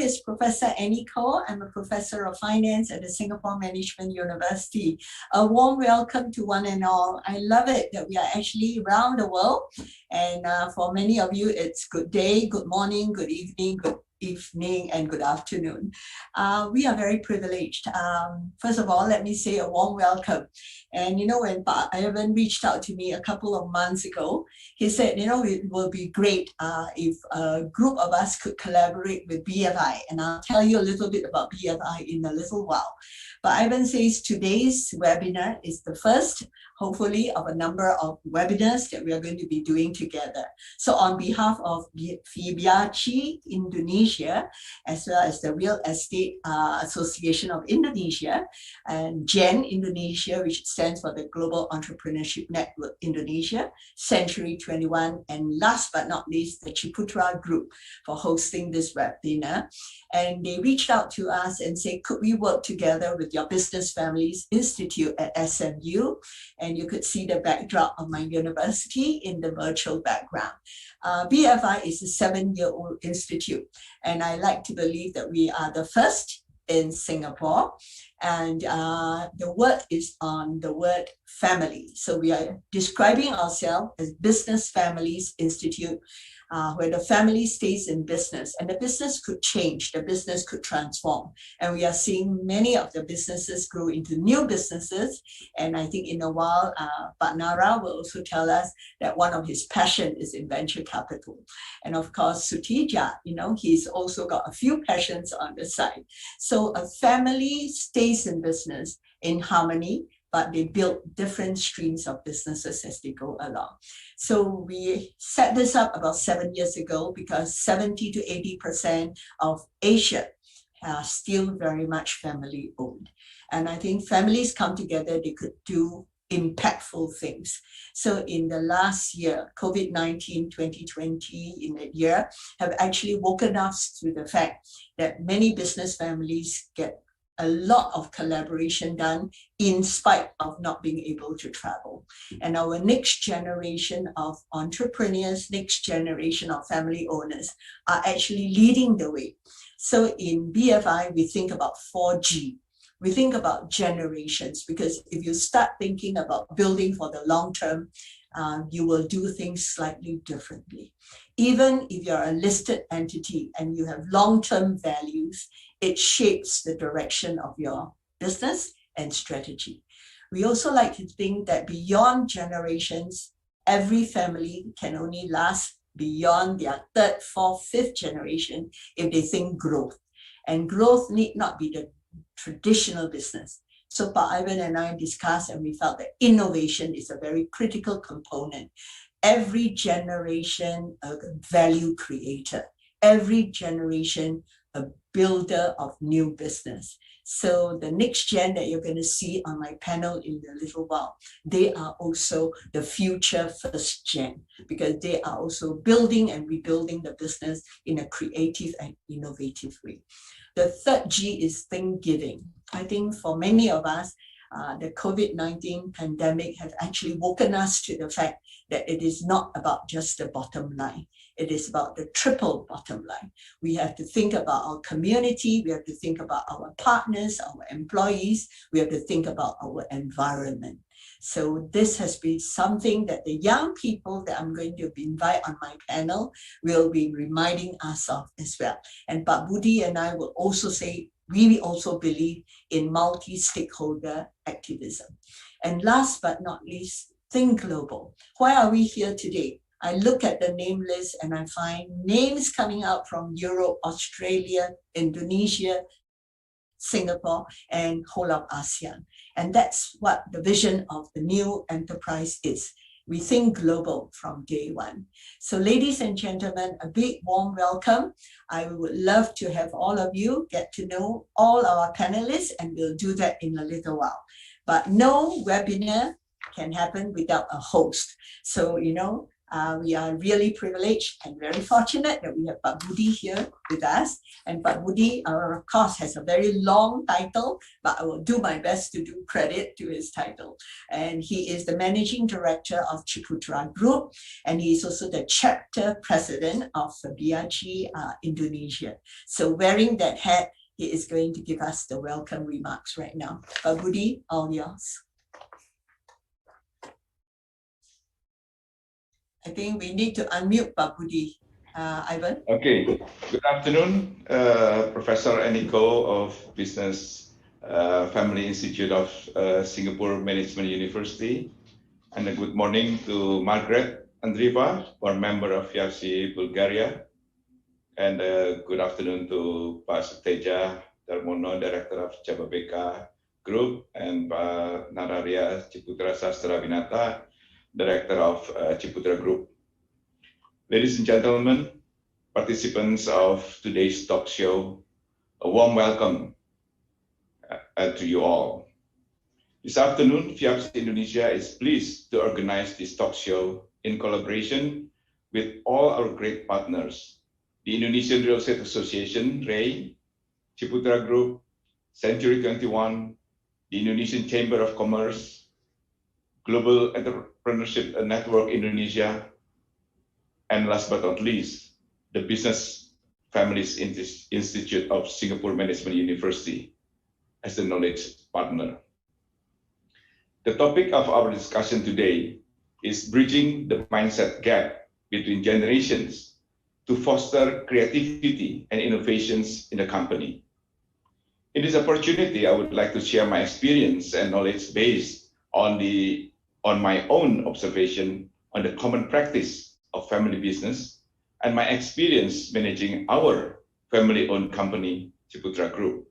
is Professor Annie Koh. I'm a professor of finance at the Singapore Management University. A warm welcome to one and all. I love it that we are actually around the world. And for many of you, it's good day, good morning, good evening, and good afternoon. We are very privileged. First of all, let me say a warm welcome. And you know, when Pa Ivan reached out to me a couple of months ago, he said, you know, it will be great if a group of us could collaborate with BFI. And I'll tell you a little bit about BFI in a little while. But Ivan says today's webinar is the first, hopefully, of a number of webinars that we are going to be doing together. So on behalf of FIABCI Indonesia, as well as the Real Estate Association of Indonesia, and GEN Indonesia, which stands for the Global Entrepreneurship Network Indonesia, Century 21, and last but not least, the Ciputra Group for hosting this webinar. And they reached out to us and said, could we work together with your Business Families Institute at SMU? And you could see the backdrop of my university in the virtual background. BFI is a 7-year-old institute, and I like to believe that we are the first in Singapore. And the word is on the word family. So we are describing ourselves as Business Families Institute, where the family stays in business, and the business could change, the business could transform. And we are seeing many of the businesses grow into new businesses. And I think in a while, Pak Nara will also tell us that one of his passion is in venture capital. And of course, Sutedja, you know, he's also got a few passions on the side. So a family stays in business in harmony, but they build different streams of businesses as they go along. So we set this up about 7 years ago because 70 to 80% of Asia are still very much family owned. And I think families come together, they could do impactful things. So in the last year, COVID-19 2020 in that year have actually woken us to the fact that many business families get a lot of collaboration done in spite of not being able to travel. And our next generation of entrepreneurs, next generation of family owners are actually leading the way. So in BFI, we think about 4G. We think about generations, because if you start thinking about building for the long term, you will do things slightly differently. Even if you're a listed entity and you have long-term values, it shapes the direction of your business and strategy. We also like to think that beyond generations, every family can only last beyond their 3rd, 4th, 5th generation if they think growth. And growth need not be the traditional business. So Pa Ivan and I discussed, and we felt that innovation is a very critical component. Every generation, a value creator. Every generation, a builder of new business. So the next gen that you're going to see on my panel in a little while, they are also the future first gen, because they are also building and rebuilding the business in a creative and innovative way. The 3rd G is think giving. I think for many of us, the COVID-19 pandemic has actually woken us to the fact that it is not about just the bottom line. It is about the triple bottom line. We have to think about our community. We have to think about our partners, our employees. We have to think about our environment. So this has been something that the young people that I'm going to invite on my panel will be reminding us of as well. And Pak Budi and I will also say, we also believe in multi-stakeholder activism. And last but not least, think global. Why are we here today? I look at the name list and I find names coming out from Europe, Australia, Indonesia, Singapore, and whole of ASEAN. And that's what the vision of the new enterprise is. We think global from day one. So ladies and gentlemen, a big warm welcome. I would love to have all of you get to know all our panelists, and we'll do that in a little while. But no webinar can happen without a host. So, you know, We are really privileged and very fortunate that we have Pak Budi here with us. And Pak Budi, of course, has a very long title, but I will do my best to do credit to his title. And he is the Managing Director of Ciputra Group, and he is also the Chapter President of FIABCI Indonesia. So wearing that hat, he is going to give us the welcome remarks right now. Pak Budi, all yours. I think we need to unmute Pak Budi. Ivan? Okay. Good afternoon, Professor Eniko of Business Family Institute of Singapore Management University. And a good morning to Margret, Andreeva, our member of FIABCI Bulgaria. And good afternoon to Pak Sutedja, Darmono, Director of JABABEKA Group, and Pak Nararya, Ciputra Sastrawinata, Director of Ciputra Group. Ladies and gentlemen, participants of today's talk show, a warm welcome to you all. This afternoon, FIABCI Indonesia is pleased to organize this talk show in collaboration with all our great partners, the Indonesian Real Estate Association, REI, Ciputra Group, Century 21, the Indonesian Chamber of Commerce, Global Entrepreneurship Network Indonesia, and last but not least, the Business Families Institute of Singapore Management University as the knowledge partner. The topic of our discussion today is bridging the mindset gap between generations to foster creativity and innovations in the company. In this opportunity, I would like to share my experience and knowledge based on my own observation on the common practice of family business and my experience managing our family-owned company, Ciputra Group.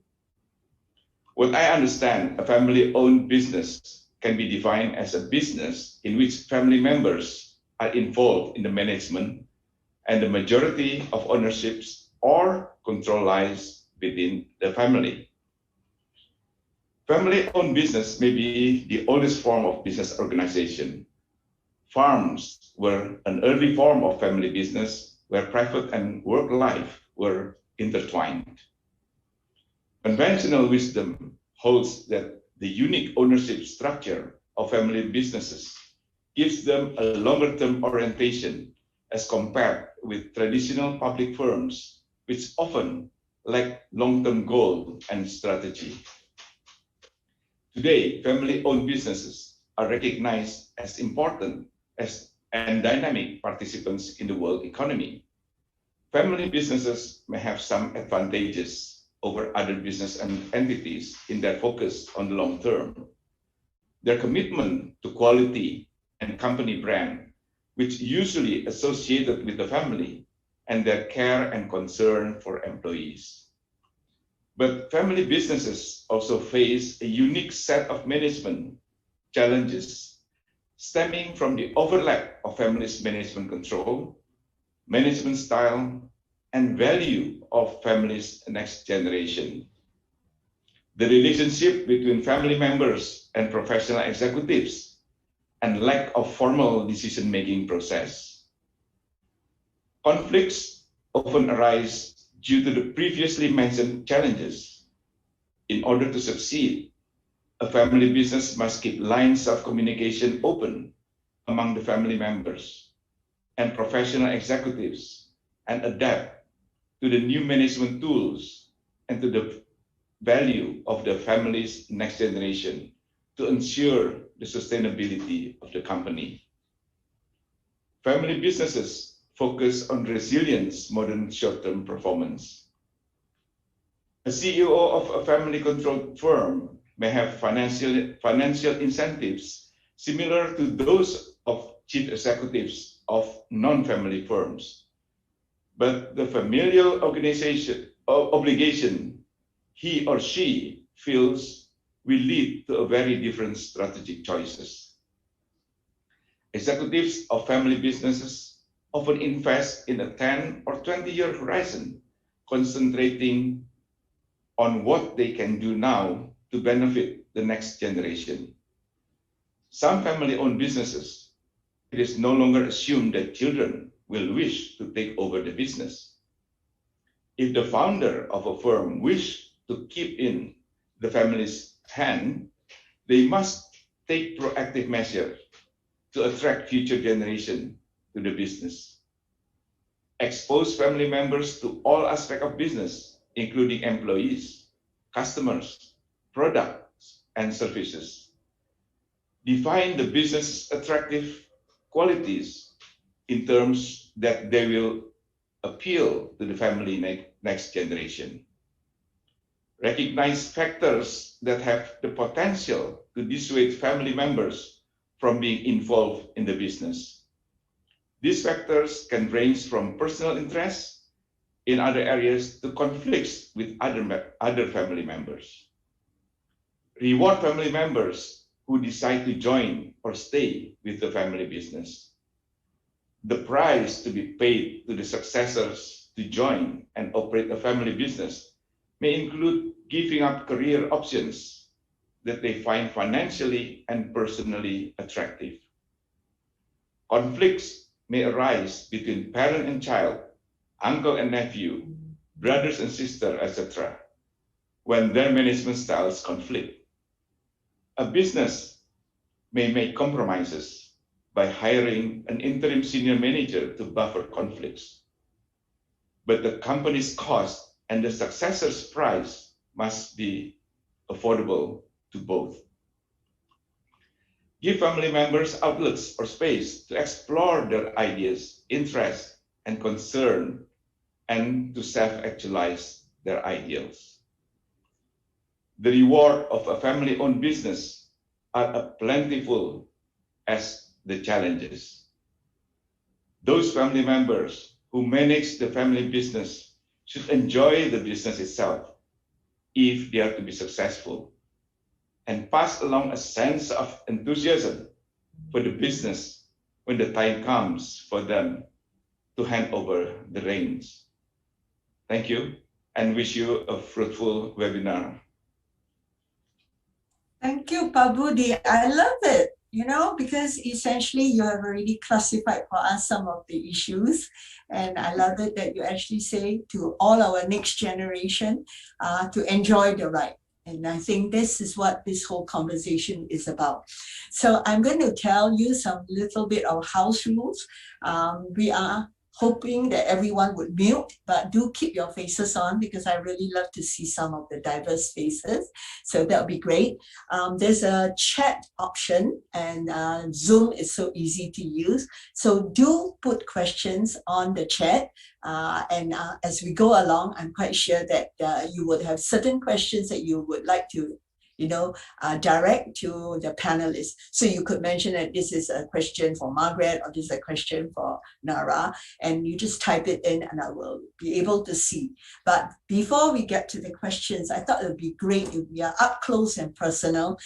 What I understand, a family-owned business can be defined as a business in which family members are involved in the management and the majority of ownerships or control lies within the family. Family-owned business may be the oldest form of business organization. Farms were an early form of family business where private and work life were intertwined. Conventional wisdom holds that the unique ownership structure of family businesses gives them a longer-term orientation as compared with traditional public firms, which often lack long-term goal and strategy. Today, family-owned businesses are recognized as important and dynamic participants in the world economy. Family businesses may have some advantages over other business entities in their focus on the long term. Their commitment to quality and company brand, which usually associated with the family, and their care and concern for employees. But family businesses also face a unique set of management challenges stemming from the overlap of families' management control, management style, and value of families' next generation. The relationship between family members and professional executives, and lack of formal decision-making process. Conflicts often arise due to the previously mentioned challenges. In order to succeed, a family business must keep lines of communication open among the family members and professional executives and adapt to the new management tools and to the value of the family's next generation to ensure the sustainability of the company. Family businesses focus on resilience, modern short-term performance. A CEO of a family-controlled firm may have financial incentives similar to those of chief executives of non-family firms. But the familial obligation he or she feels will lead to a very different strategic choices. Executives of family businesses often invest in a 10 or 20-year horizon, concentrating on what they can do now to benefit the next generation. Some family-owned businesses it is no longer assumed that children will wish to take over the business. If the founder of a firm wishes to keep in the family's hand, they must take proactive measures to attract future generations to the business. Expose family members to all aspects of business, including employees, customers, products, and services. Define the business's attractive qualities in terms that they will appeal to the family next generation. Recognize factors that have the potential to dissuade family members from being involved in the business. These factors can range from personal interests in other areas to conflicts with other family members. Reward family members who decide to join or stay with the family business. The price to be paid to the successors to join and operate a family business may include giving up career options that they find financially and personally attractive. Conflicts may arise between parent and child, uncle and nephew, brothers and sisters, etc., when their management styles conflict. A business may make compromises by hiring an interim senior manager to buffer conflicts. But the company's cost and the successor's price must be affordable to both. Give family members outlets or space to explore their ideas, interests, and concern, and to self-actualize their ideals. The reward of a family-owned business are as plentiful as the challenges. Those family members who manage the family business should enjoy the business itself if they are to be successful, and pass along a sense of enthusiasm for the business when the time comes for them to hand over the reins. Thank you, and wish you a fruitful webinar. Thank you, Pak Budi. I love it, because essentially you have already classified for us some of the issues. And I love it that you actually say to all our next generation to enjoy the ride. And I think this is what this whole conversation is about. So I'm going to tell you some little bit of house rules. We are hoping that everyone would mute, but do keep your faces on because I really love to see some of the diverse faces. So that would be great. There's a chat option, and Zoom is so easy to use. So do put questions on the chat. And as we go along, I'm quite sure that you would have certain questions that you would like to direct to the panelists. So you could mention that this is a question for Margret or this is a question for Nara, and you just type it in and I will be able to see. But before we get to the questions, I thought it would be great if we are up close and personal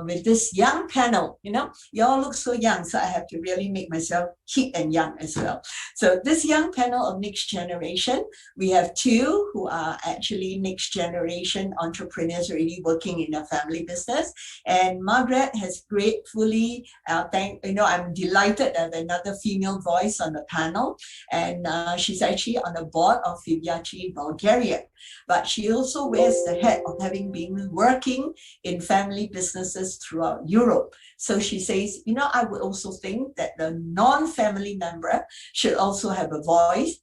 with this young panel. You all look so young, so I have to really make myself hip and young as well. So this young panel of next generation, we have two who are actually next generation entrepreneurs already working in a family business, and Margret has gratefully I'm delighted to have another female voice on the panel, and she's actually on the board of FIABCI Bulgaria, but she also wears the hat of having been working in family businesses throughout Europe. So she says, I would also think that the non-family member should also have a voice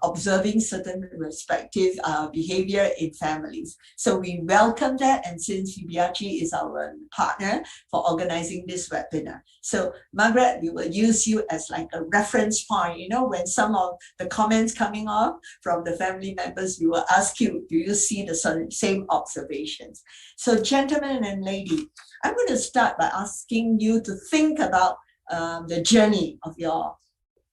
observing certain respective behavior in families. So we welcome that, and since FIABCI is our partner for organizing this webinar. So Margret, we will use you as like a reference point. When some of the comments coming off from the family members, we will ask you, do you see the same observations? So gentlemen and lady, I'm going to start by asking you to think about the journey of your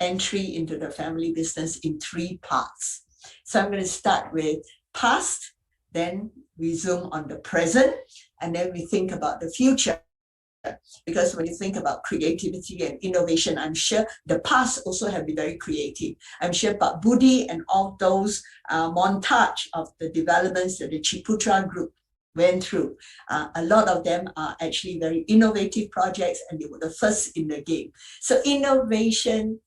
entry into the family business in 3 parts. So I'm going to start with past, then we zoom on the present, and then we think about the future. Because when you think about creativity and innovation, I'm sure the past also have been very creative. I'm sure Pak Budi and all those montage of the developments that the Ciputra group went through. A lot of them are actually very innovative projects, and they were the first in the game. So innovation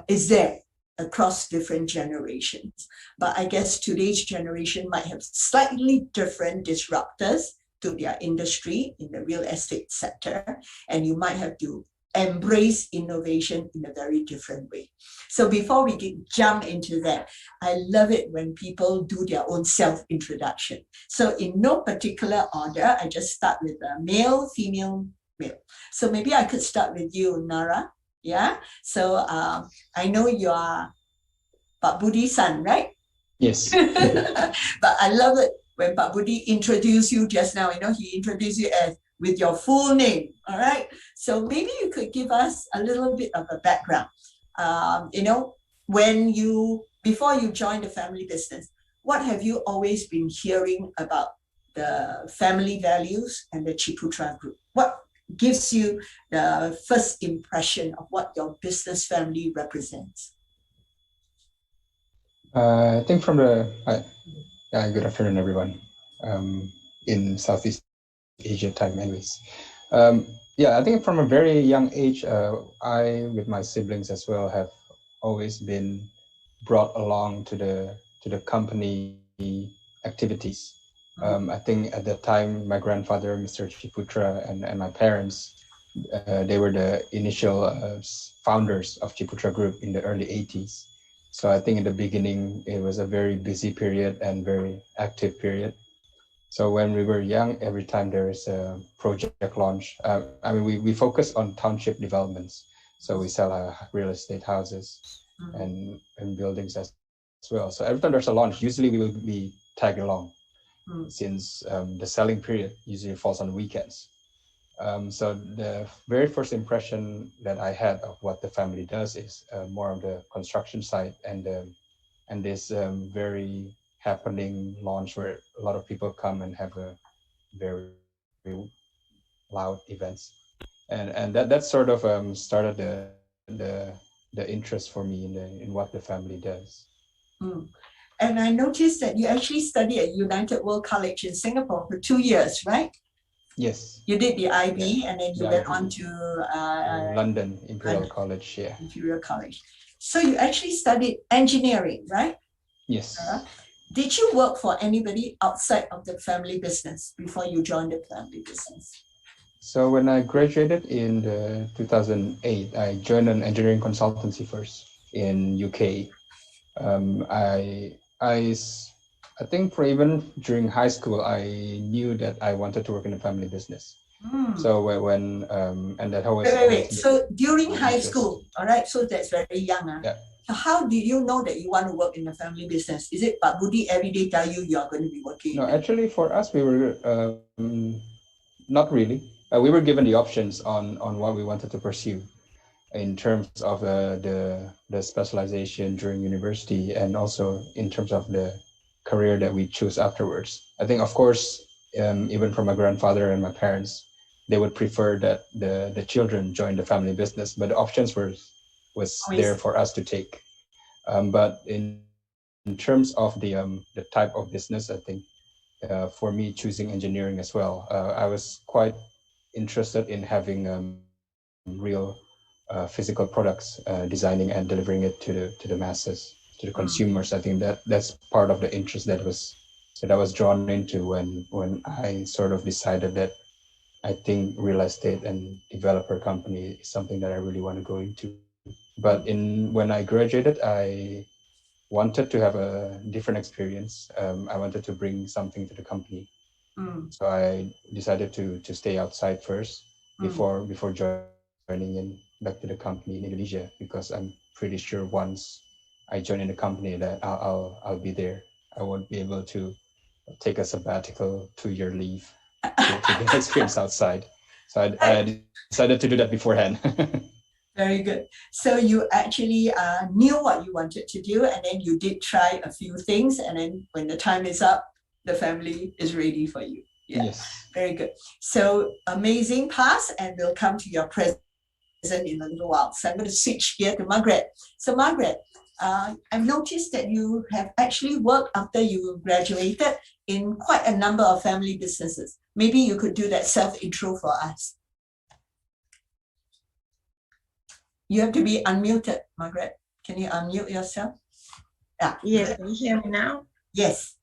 is there across different generations. But I guess today's generation might have slightly different disruptors to their industry in the real estate sector, and you might have to embrace innovation in a very different way. So before we jump into that, I love it when people do their own self-introduction. So in no particular order, I just start with male, female, male. So maybe I could start with you, Nara. Yeah. So I know you are Pak Budi's son, right? Yes. But I love it when Pak Budi introduced you just now. He introduced you as with your full name. All right. So maybe you could give us a little bit of a background. Before you joined the family business, what have you always been hearing about the family values and the Ciputra group? What gives you the first impression of what your business family represents? I think good afternoon, everyone, in Southeast Asia time anyways. I think from a very young age, I, with my siblings as well, have always been brought along to the company activities. I think at that time, my grandfather, Mr. Ciputra, and my parents, they were the initial founders of Ciputra Group in the early 80s. So I think in the beginning, it was a very busy period and very active period. So when we were young, every time there is a project launch, we focus on township developments. So we sell real estate houses and buildings as well. So every time there's a launch, usually we will be tagged along since the selling period usually falls on weekends. So the very first impression that I had of what the family does is more on the construction side and this very happening launch where a lot of people come and have a very loud events, and that sort of started the interest for me in what the family does. And I noticed that you actually studied at United World College in Singapore for 2 years, right? Yes. You did the IB, and then you went on to London Imperial College. Yeah. Imperial College. So you actually studied engineering, right? Yes. Did you work for anybody outside of the family business before you joined the family business? So when I graduated in 2008, I joined an engineering consultancy first in UK. I think for even during high school, I knew that I wanted to work in a family business. So when and that always wait. So during high school, all right. So that's very young. Yeah. So how do you know that you want to work in the family business? Is it Pak Budi every day tell you are going to be working? No, actually for us, we were not really. We were given the options on what we wanted to pursue in terms of the specialization during university and also in terms of the career that we choose afterwards. I think, of course, even from my grandfather and my parents, they would prefer that the children join the family business, but the options was there for us to take. But in terms of the type of business, I think for me choosing engineering as well, I was quite interested in having real physical products, designing and delivering it to the masses, to the consumers. I think that's part of the interest that I was drawn into when I sort of decided that I think real estate and developer company is something that I really want to go into. But when I graduated, I wanted to have a different experience. I wanted to bring something to the company. So I decided to stay outside first before joining in back to the company in Indonesia, because I'm pretty sure once I join in the company that I'll be there. I won't be able to take a sabbatical 2-year leave to get experience outside. So I decided to do that beforehand. Very good. So you actually knew what you wanted to do, and then you did try a few things, and then when the time is up, the family is ready for you. Yeah. Yes. Very good. So amazing past, and we'll come to your present in a little while. So I'm going to switch here to Margret. So Margret, I've noticed that you have actually worked after you graduated. in quite a number of family businesses. Maybe you could do that self-intro for us. You have to be unmuted, Margret. Can you unmute yourself? Yeah. Yes, can you hear me now? Yes.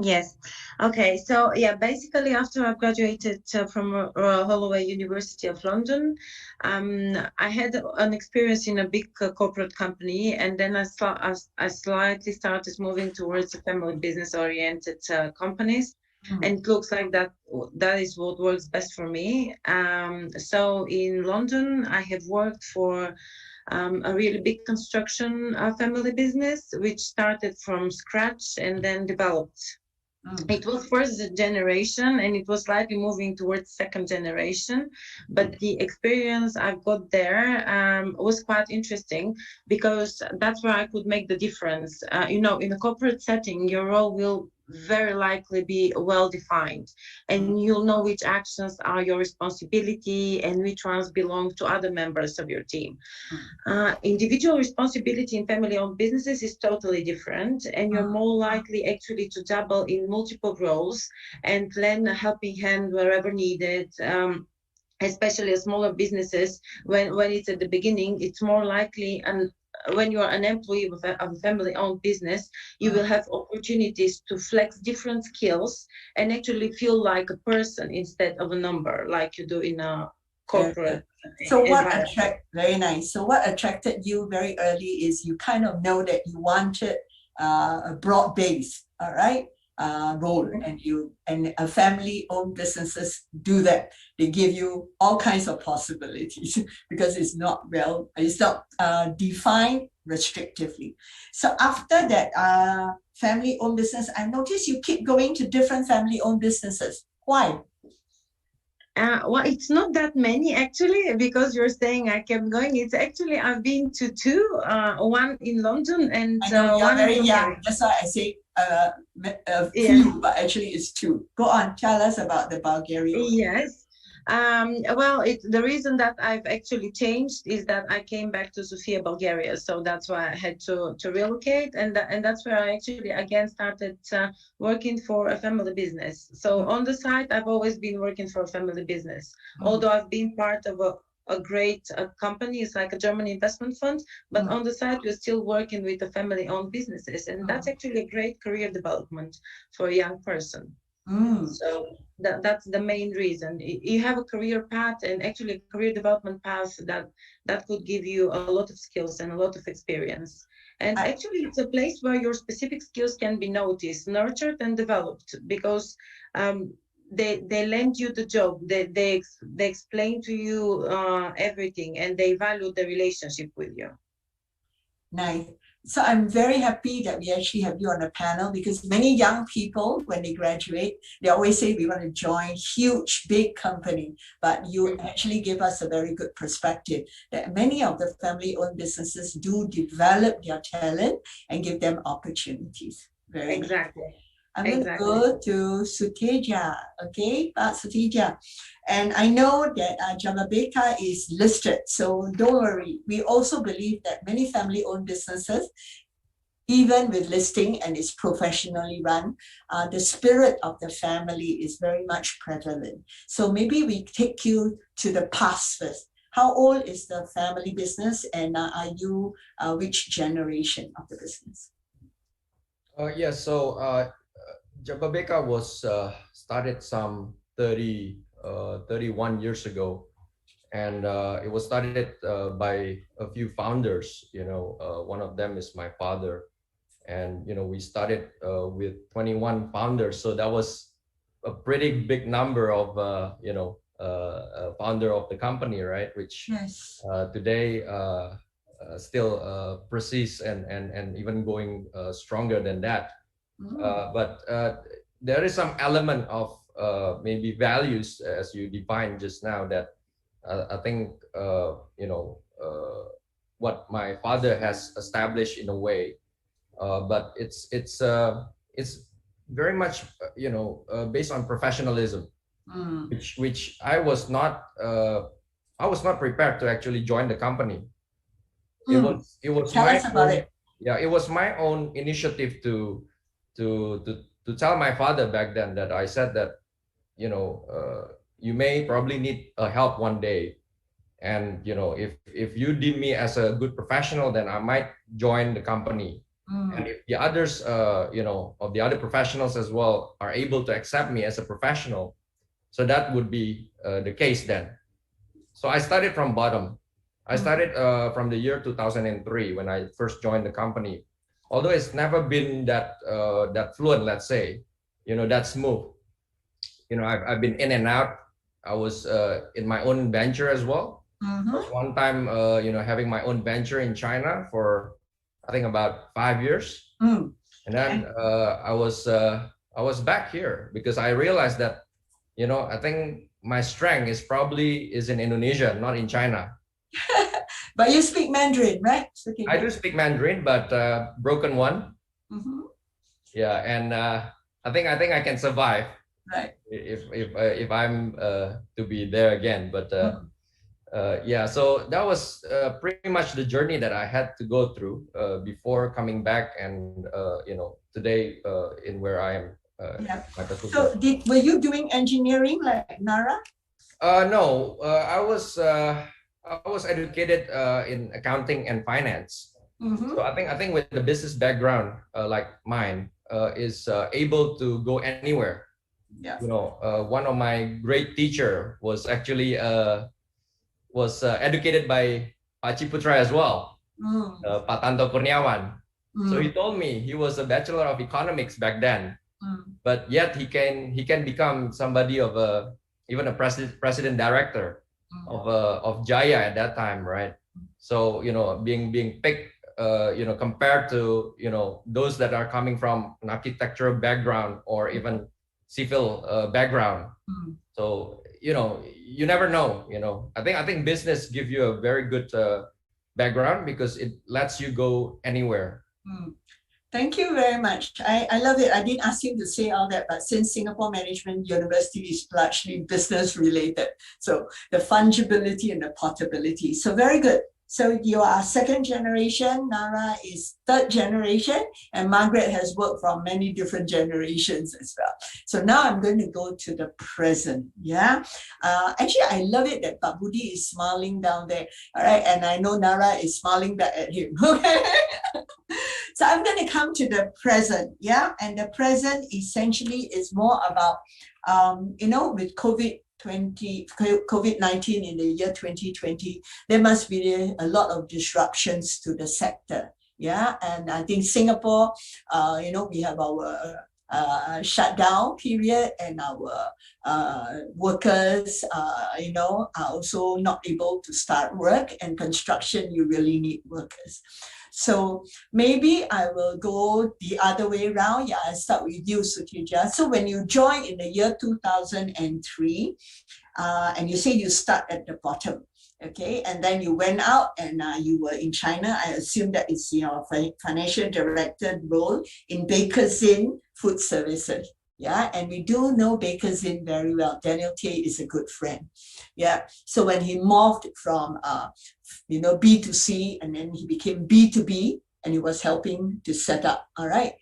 Yes. Okay. So yeah, basically after I graduated from Holloway University of London, I had an experience in a big corporate company, and then I slightly started moving towards family business oriented companies. And it looks like that is what works best for me. So in London, I have worked for a really big construction family business, which started from scratch and then developed. It was first generation, and it was slightly moving towards second generation, but the experience I got there was quite interesting, because that's where I could make the difference. In a corporate setting, your role will very likely be well defined, and you'll know which actions are your responsibility and which ones belong to other members of your team. Individual responsibility in family-owned businesses is totally different, and you're more likely actually to dabble in multiple roles and lend a helping hand wherever needed. Especially smaller businesses, when it's at the beginning, it's more likely, and when you are an employee of a family-owned business, you will have opportunities to flex different skills and actually feel like a person instead of a number, like you do in a corporate. So very nice. So what attracted you very early is you kind of know that you wanted a broad base, all right, role, and a family-owned businesses do that. They give you all kinds of possibilities because it's not defined restrictively. So after that family-owned business, I noticed you keep going to different family-owned businesses. Why? Well, it's not that many actually, because you're saying I kept going. It's actually I've been to two, one in London and I know you're one very in young. That's why I say a few, but actually it's two. Go on, tell us about the Bulgaria. Yes. Well, the reason that I've actually changed is that I came back to Sofia, Bulgaria, so that's why I had to relocate, and that's where I actually again started working for a family business. So on the side, I've always been working for a family business, although I've been part of a great company. It's like a German investment fund, but on the side, we're still working with the family-owned businesses, and that's actually a great career development for a young person. So that's the main reason. You have a career path, and actually a career development path that could give you a lot of skills and a lot of experience. And actually it's a place where your specific skills can be noticed, nurtured, and developed, because they lend you the job, they explain to you everything, and they value the relationship with you. Nice. So I'm very happy that we actually have you on the panel, because many young people, when they graduate, they always say we want to join huge, big company. But you actually give us a very good perspective that many of the family-owned businesses do develop their talent and give them opportunities. Very exactly. Nice. I'm going to go to Sutedja, okay, Sutedja. And I know that JABABEKA is listed, so don't worry. We also believe that many family-owned businesses, even with listing and it's professionally run, the spirit of the family is very much prevalent. So maybe we take you to the past first. How old is the family business, and are you which generation of the business? JABABEKA was started some 31 years ago, and it was started by a few founders. One of them is my father, and we started with 21 founders, so that was a pretty big number of founder of the company, right? Which today still persists and even going stronger than that. But there is some element of maybe values, as you defined just now, that I think what my father has established in a way, but it's very much based on professionalism, which I was not prepared to actually join the company. It was Tell us about it. Yeah, it was my own initiative to tell my father back then that I said that, you know, you may probably need help one day. And, you know, if you deem me as a good professional, then I might join the company. And if the others, you know, of the other professionals as well are able to accept me as a professional, so that would be the case then. So I started from bottom. I started from the year 2003 when I first joined the company. Although it's never been that that fluent, let's say, you know, that smooth. You know, I've been in and out. I was in my own venture as well. One time, you know, having my own venture in China for, I think, about 5 years. And then I was back here because I realized that, you know, I think my strength is probably in Indonesia, not in China. But you speak Mandarin, right? Okay. I do speak Mandarin, but broken one. Yeah, and I think I can survive. Right. If I'm to be there again, but yeah, so that was pretty much the journey that I had to go through before coming back, and you know, today in where I am. Yeah. So were you doing engineering like Nara? No, I was educated in accounting and finance. So I think with the business background like mine is able to go anywhere. Yeah. You know, one of my great teacher was actually educated by Pak Ciputra as well, Pak Tanto Kurniawan. So he told me he was a Bachelor of Economics back then, but yet he can become somebody of even a president director of Jaya at that time, right? So, you know, being picked, you know, compared to, you know, those that are coming from an architectural background or even civil background. So, you know, you never know. You know, I think business gives you a very good background because it lets you go anywhere. Thank you very much. I love it. I didn't ask you to say all that, but since Singapore Management University is largely business related, so the fungibility and the portability. So very good. So you are second generation, Nara is third generation, and Margret has worked from many different generations as well. So now I'm going to go to the present. Yeah. Actually, I love it that Pak Budi is smiling down there. All right. And I know Nara is smiling back at him. Okay. So I'm going to come to the present. Yeah. And the present essentially is more about, you know, with COVID-19 in the year 2020, there must be a lot of disruptions to the sector. Yeah, and I think Singapore, you know, we have our shutdown period, and our workers, you know, are also not able to start work. And construction, you really need workers. So maybe I will go the other way around. Yeah, I start with you, Sutedja. So when you joined in the year 2003, and you say you start at the bottom, okay, and then you went out and you were in China. I assume that is your financial director role in Bakerzin Food Services. Yeah, and we do know Bakerzin very well. Daniel Tay is a good friend. Yeah, so when he morphed from you know, B2C, and then he became B2B, and he was helping to set up, all right,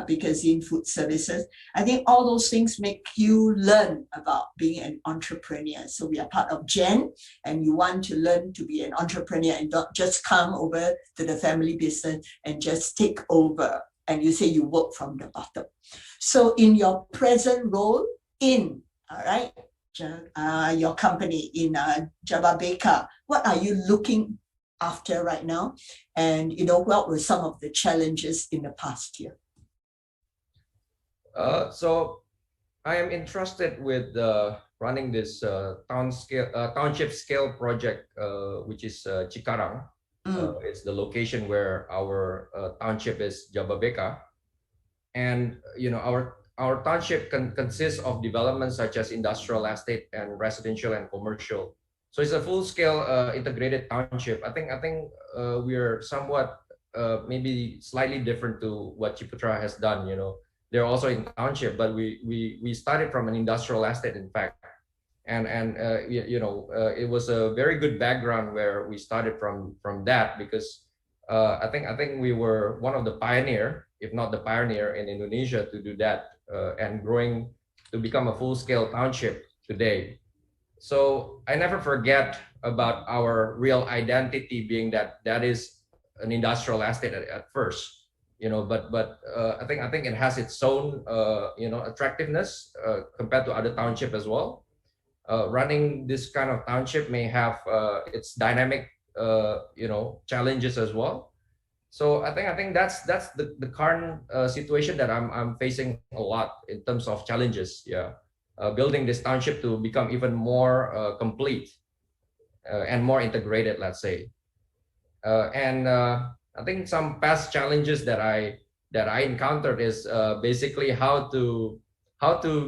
Bakerzin Food Services. I think all those things make you learn about being an entrepreneur. So we are part of Gen, and you want to learn to be an entrepreneur and not just come over to the family business and just take over. And you say you work from the bottom. So in your present role in, all right, your company in JABABEKA, what are you looking after right now? And, you know, what were some of the challenges in the past year? So I am interested with running this township scale project, which is Cikarang. It's the location where our township is JABABEKA. And, you know, our township consists of developments such as industrial estate and residential and commercial. So it's a full-scale integrated township. I think we are somewhat maybe slightly different to what Ciputra has done. You know, they're also in township, but we started from an industrial estate, in fact, and you know, it was a very good background where we started from that, because I think we were one of the pioneer, if not the pioneer, in Indonesia to do that and growing to become a full-scale township today. So I never forget about our real identity being that is an industrial estate at first, but I think it has its own attractiveness compared to other township as well. Running this kind of township may have its dynamic challenges as well. So I think that's the current situation that I'm facing a lot in terms of challenges. Yeah, building this township to become even more complete and more integrated, let's say. And I think some past challenges that I encountered is basically how to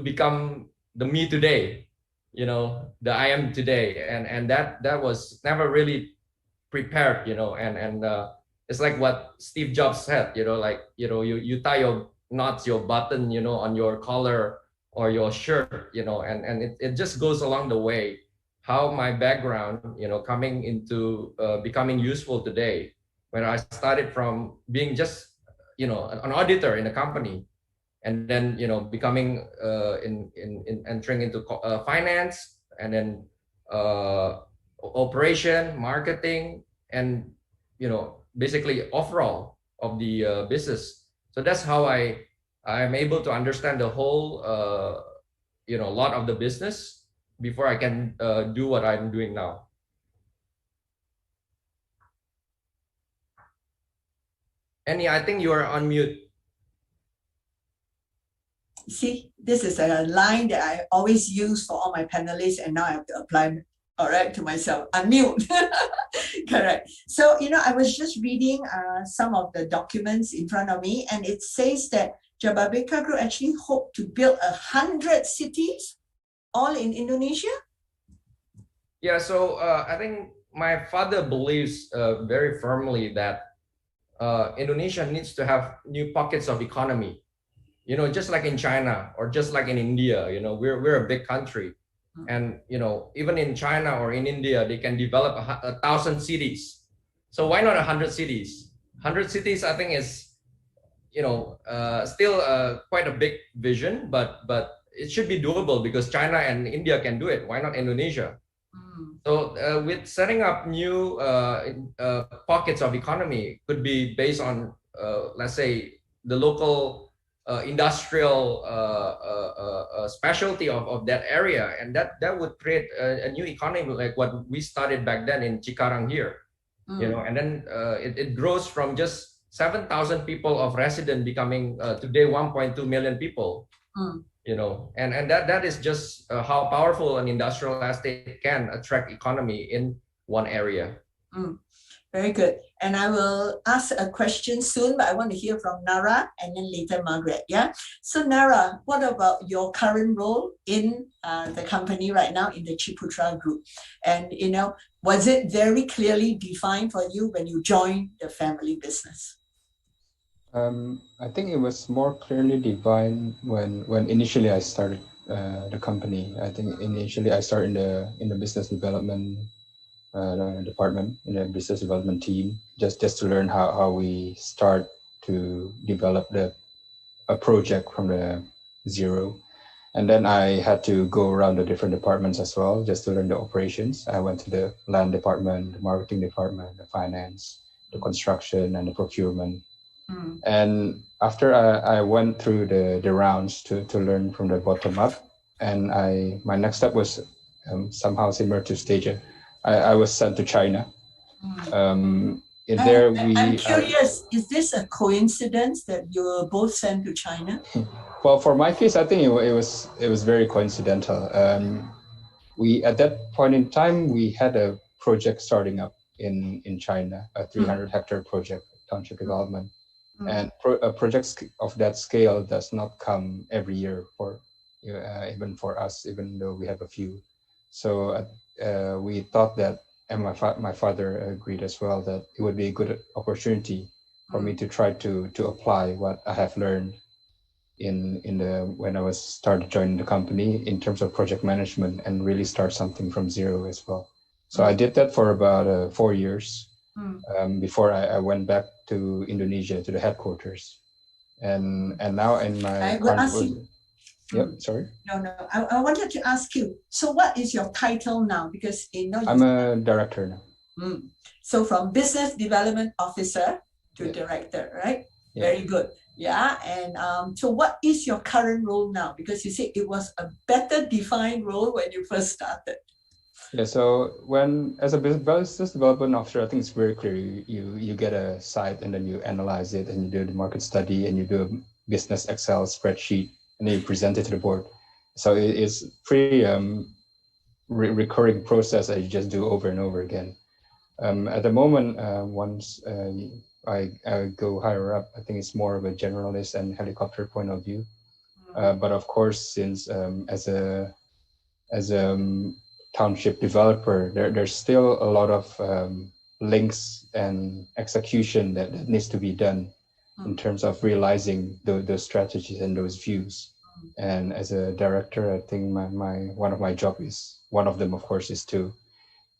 become the me today, the I am today, and that was never really prepared, and it's like what Steve Jobs said, you tie your knots, your button, on your collar or your shirt, and it just goes along the way how my background, coming into becoming useful today, when I started from being just, an auditor in a company, and then, becoming entering into finance, and then operation, marketing, and, basically overall of the business. So that's how I'm able to understand the whole, lot of the business before I can do what I'm doing now. Annie, I think you are on mute. See, this is a line that I always use for all my panelists, and now I have to apply to myself. Unmute. Correct. So, I was just reading some of the documents in front of me, and it says that JABABEKA Group actually hope to build 100 cities, all in Indonesia. Yeah, so I think my father believes very firmly that Indonesia needs to have new pockets of economy. Just like in China or just like in India, we're a big country. And, even in China or in India, they can develop 1,000 cities. So why not 100 cities? 100 cities, I think, is, still quite a big vision, but it should be doable because China and India can do it. Why not Indonesia? So with setting up new pockets of economy could be based on, let's say, the local industrial specialty of that area, and that would create a new economy like what we started back then in Cikarang here, and then it grows from just 7,000 people of resident becoming today 1.2 million people, and that is just how powerful an industrial estate can attract economy in one area. Very good. And I will ask a question soon, but I want to hear from Nara and then later Margret. Yeah. So Nara, what about your current role in the company right now in the Ciputra group? And was it very clearly defined for you when you joined the family business? I think it was more clearly defined when initially I started the company. I think initially I started in the business development department, in the business development team, just to learn how we start to develop a project from the zero. And then I had to go around the different departments as well, just to learn the operations. I went to the land department, the marketing department, the finance, the construction, and the procurement. And after I went through the rounds to learn from the bottom up, and my next step was somehow similar to Sutedja. I was sent to China. I'm curious, is this a coincidence that you were both sent to China? Well, for my case, I think it was very coincidental. We at that point in time we had a project starting up in China, a 300-hectare project, township development, and projects of that scale does not come every year for even for us, even though we have a few. So we thought that, and my father agreed as well, that it would be a good opportunity for me to try to apply what I have learned when I was started joining the company in terms of project management and really start something from zero as well. So I did that for about 4 years before I went back to Indonesia, to the headquarters. And now in my Yep, sorry. No. I wanted to ask you, so what is your title now? Because I'm a director now. So from business development officer to Yeah. director, right? Yeah. Very good. Yeah. And so what is your current role now? Because you said it was a better defined role when you first started. Yeah, so as a business development officer, I think it's very clear. You get a site and then you analyze it and you do the market study and you do a business Excel spreadsheet and then you present it to the board. So it's pretty recurring process that you just do over and over again. At the moment, once I go higher up, I think it's more of a generalist and helicopter point of view. But of course, since as a township developer, there's still a lot of links and execution that needs to be done in terms of realizing those strategies and those views. And as a director, I think one of my job is, one of them of course, is to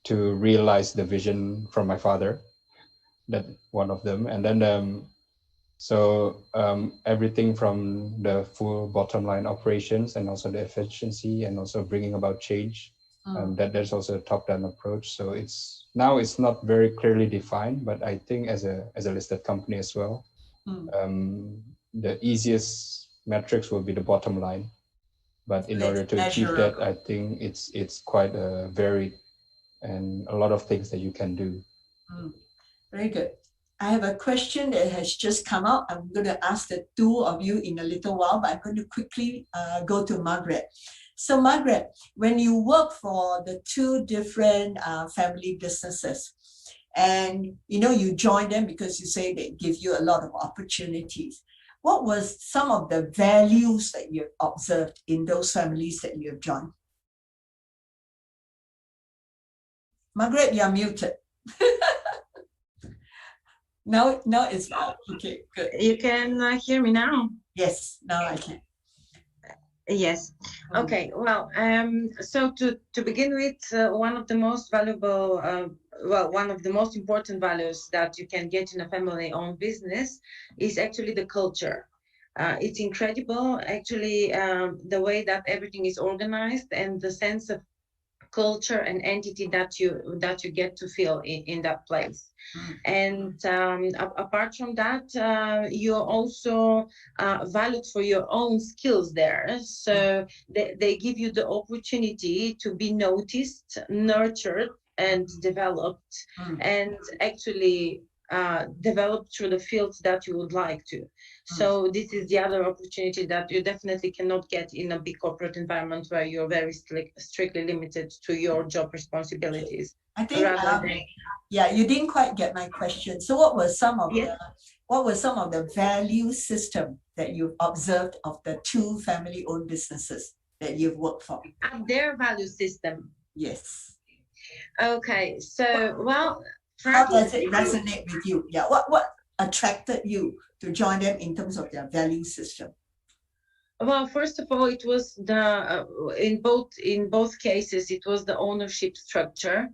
realize the vision from my father, that one of them. And then everything from the full bottom line operations and also the efficiency and also bringing about change. That there's also a top-down approach. So it's not very clearly defined, but I think as a listed company as well, the easiest metrics will be the bottom line. But in order to achieve that, I think it's quite varied and a lot of things that you can do. Very good. I have a question that has just come out. I'm going to ask the two of you in a little while, but I'm going to quickly go to Margret. So Margret, when you work for the two different family businesses and you join them because you say they give you a lot of opportunities, what was some of the values that you've observed in those families that you have joined? Margret, you're muted. Now it's loud. Okay, good. You can hear me now? Yes, now I can. Yes. Okay. Well, so to begin with, one of the most valuable, one of the most important values that you can get in a family-owned business is actually the culture. It's incredible, actually, the way that everything is organized and the sense of culture and entity that you get to feel in that place. And apart from that, you're also valued for your own skills there. So they give you the opportunity to be noticed, nurtured, and developed, and actually develop through the fields that you would like to. So this is the other opportunity that you definitely cannot get in a big corporate environment where you're very strictly limited to your job responsibilities. I think you didn't quite get my question. So what were some of the value system that you've observed of the two family-owned businesses that you've worked for? Their value system. Yes. Okay. So how does it resonate with you? Yeah. What attracted you to join them in terms of their value system? Well, first of all, it was in both cases it was the ownership structure,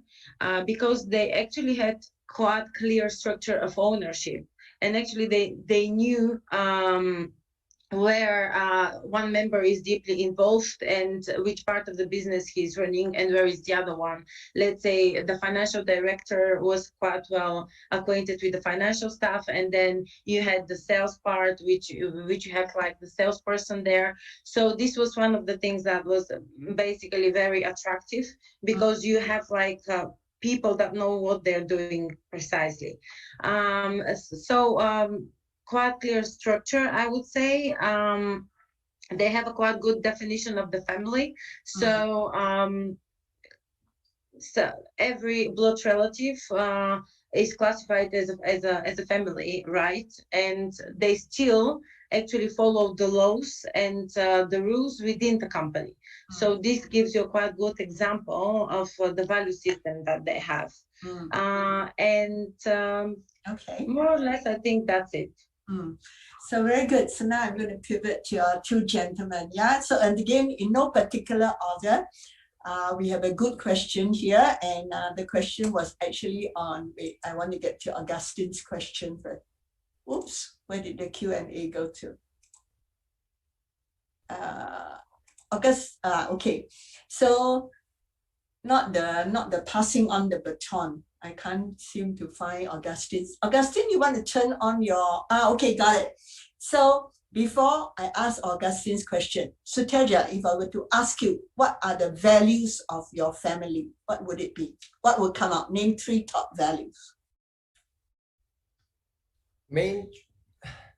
because they actually had quite clear structure of ownership, and actually they knew where one member is deeply involved and which part of the business he's running and where is the other one. Let's say the financial director was quite well acquainted with the financial stuff, and then you had the sales part, which you have like the salesperson there. So this was one of the things that was basically very attractive, because you have like people that know what they're doing precisely. Quite clear structure, I would say. They have a quite good definition of the family. So every blood relative is classified as a family, right? And they still actually follow the laws and the rules within the company. So this gives you a quite good example of the value system that they have. Okay. More or less, I think that's it. So very good. So now I'm going to pivot to our two gentlemen. Yeah. So, and again, in no particular order, we have a good question here, and the question was actually on. Wait, I want to get to Augustine's question first. Oops, where did the Q&A go to? August, okay. So not the passing on the baton. I can't seem to find Augustine. Augustine, you want to turn on your, okay, got it. So before I ask Augustine's question, Sutedja, if I were to ask you, what are the values of your family? What would it be? What would come out? Name 3 top values. Main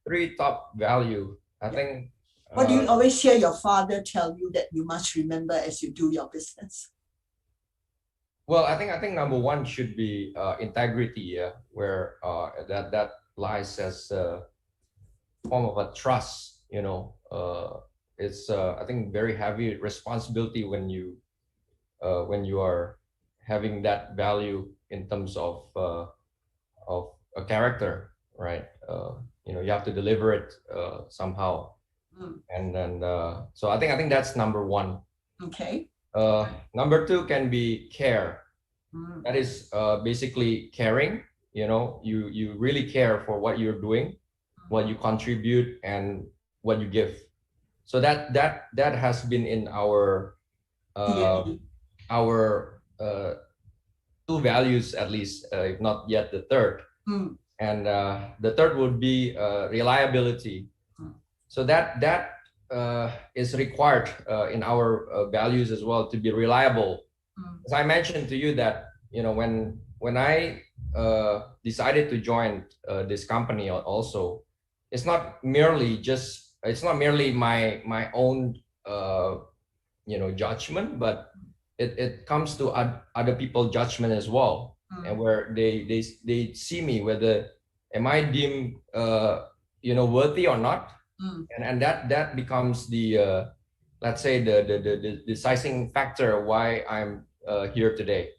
3 top value, I think. What do you always hear your father tell you that you must remember as you do your business? Well, I think number 1 should be integrity, where that lies as a form of a trust. You know, it's I think very heavy responsibility when you are having that value in terms of a character, right? You know, you have to deliver it somehow, and then so I think that's number 1. Okay. Number 2 can be care. That is basically caring. You know, you really care for what you're doing, what you contribute, and what you give. So that has been in our 2 values, at least, if not yet the 3rd. And the 3rd would be reliability. So that is required in our values as well, to be reliable. As I mentioned to you that, you know, when I decided to join this company also, it's not merely my own you know, judgment, but it comes to other people's judgment as well, and where they see me whether am I deemed you know, worthy or not. And that becomes the let's say the deciding factor why I'm here today.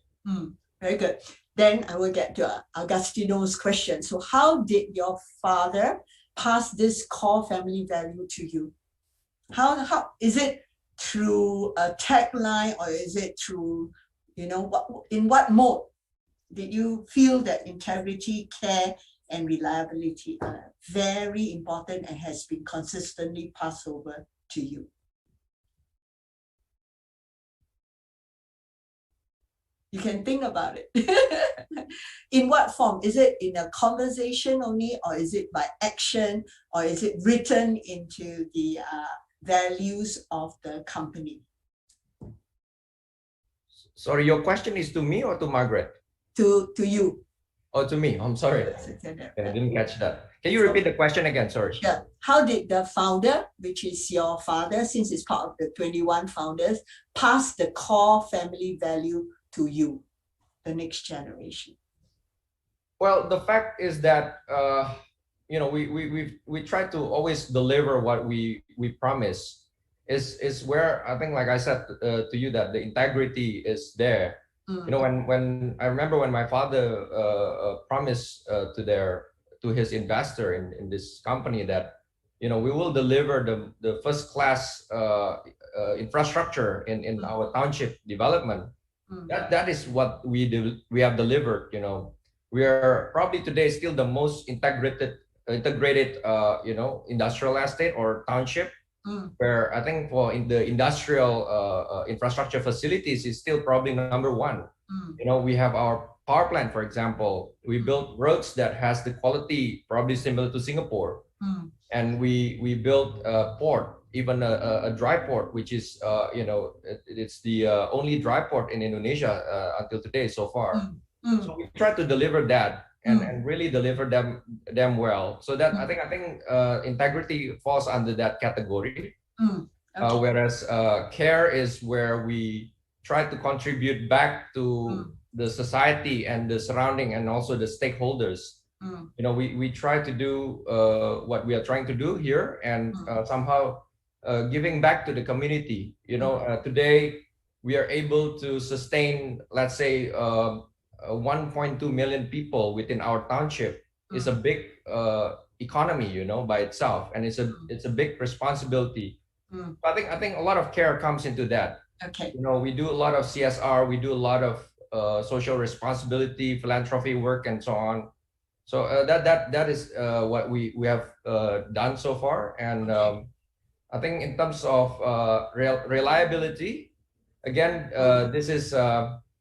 Very good. Then I will get to Agostino's question. So how did your father pass this core family value to you? How is it through a tagline, or is it through, you know, in what mode did you feel that integrity, care, and reliability are very important and has been consistently passed over to you? You can think about it. In what form? Is it in a conversation only, or is it by action, or is it written into the values of the company? Sorry, your question is to me or to Margret? To you. Oh, to me. I'm sorry. I didn't catch that. Can you repeat the question again? Sorry. Yeah. How did the founder, which is your father, since it's part of the 21 founders, pass the core family value to you, the next generation? Well, the fact is that you know, we try to always deliver what we promise. Is where I think, like I said to you, that the integrity is there. You know, when I remember when my father promised to his investor in this company that, you know, we will deliver the first class infrastructure in our township development. That is what we have delivered. You know, we are probably today still the most integrated you know, industrial estate or township, where I think for in the industrial infrastructure facilities is still probably number 1. You know, we have our power plant, for example. We built roads that has the quality probably similar to Singapore, and we built a port, even a dry port, which is you know, it's the only dry port in Indonesia until today so far. So we try to deliver that and really deliver them well. So that I think integrity falls under that category. Okay. Whereas care is where we try to contribute back to the society and the surrounding and also the stakeholders. You know, we try to do what we are trying to do here, and somehow giving back to the community. You know, today we are able to sustain, let's say, 1.2 million people within our township. Is a big economy, you know, by itself, and it's a big responsibility. I think a lot of care comes into that. Okay. You know, we do a lot of CSR, we do a lot of social responsibility, philanthropy work, and so on. So that is what we have done so far, and I think in terms of reliability, again, this is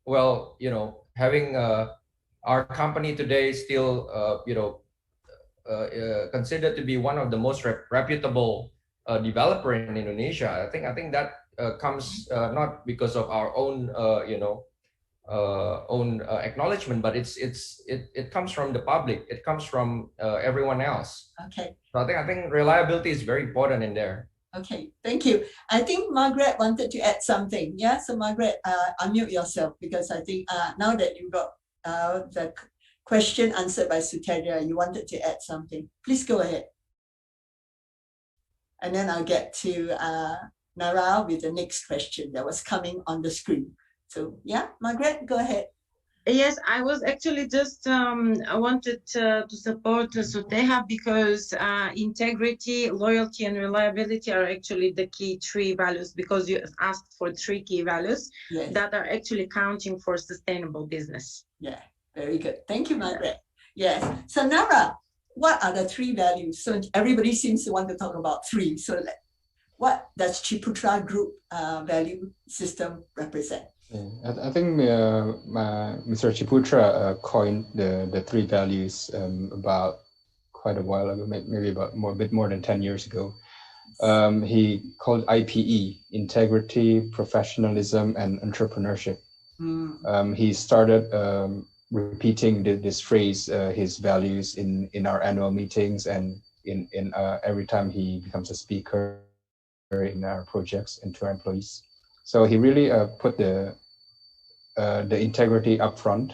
well, you know, having our company today still, you know, considered to be one of the most reputable developer in Indonesia. I think that comes not because of our own, you know, own acknowledgement, but it comes from the public. It comes from everyone else. Okay. So I think reliability is very important in there. Okay, thank you. I think Margret wanted to add something. Yeah, so Margret, unmute yourself, because I think now that you got the question answered by Sutedja, you wanted to add something. Please go ahead. And then I'll get to Nara with the next question that was coming on the screen. So yeah, Margret, go ahead. Yes, I was actually just I wanted to support Sutedja because integrity, loyalty, and reliability are actually the key three values, because you asked for three key values that are actually counting for sustainable business. Yeah, very good. Thank you, Margret. Yes. So Nara, what are the three values? So everybody seems to want to talk about three. So what does Ciputra Group value system represent? Yeah, I think Mr. Ciputra coined the three values about quite a while ago, maybe about a bit more than 10 years ago. He called IPE, integrity, professionalism, and entrepreneurship. He started repeating this phrase, his values in our annual meetings, and in every time he becomes a speaker in our projects and to our employees. So he really put the integrity up front.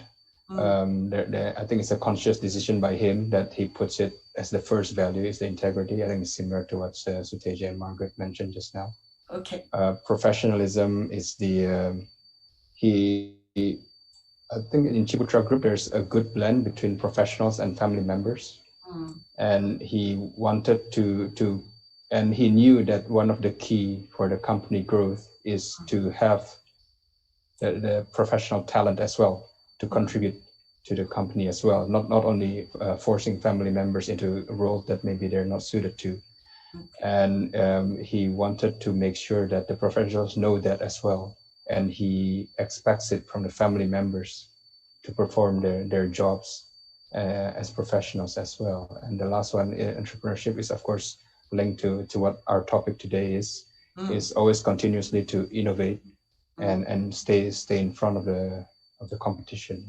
I think it's a conscious decision by him that he puts it as the first value, is the integrity. I think it's similar to what Sutedja and Margret mentioned just now. Okay. Professionalism is the I think in Ciputra Group there's a good blend between professionals and family members, and he wanted to and he knew that one of the key for the company growth is to have the professional talent as well to contribute to the company as well, not only forcing family members into roles that maybe they're not suited to. And he wanted to make sure that the professionals know that as well, and he expects it from the family members to perform their jobs as professionals as well. And the last one, entrepreneurship, is of course linked to what our topic today is always continuously to innovate and stay in front of the competition.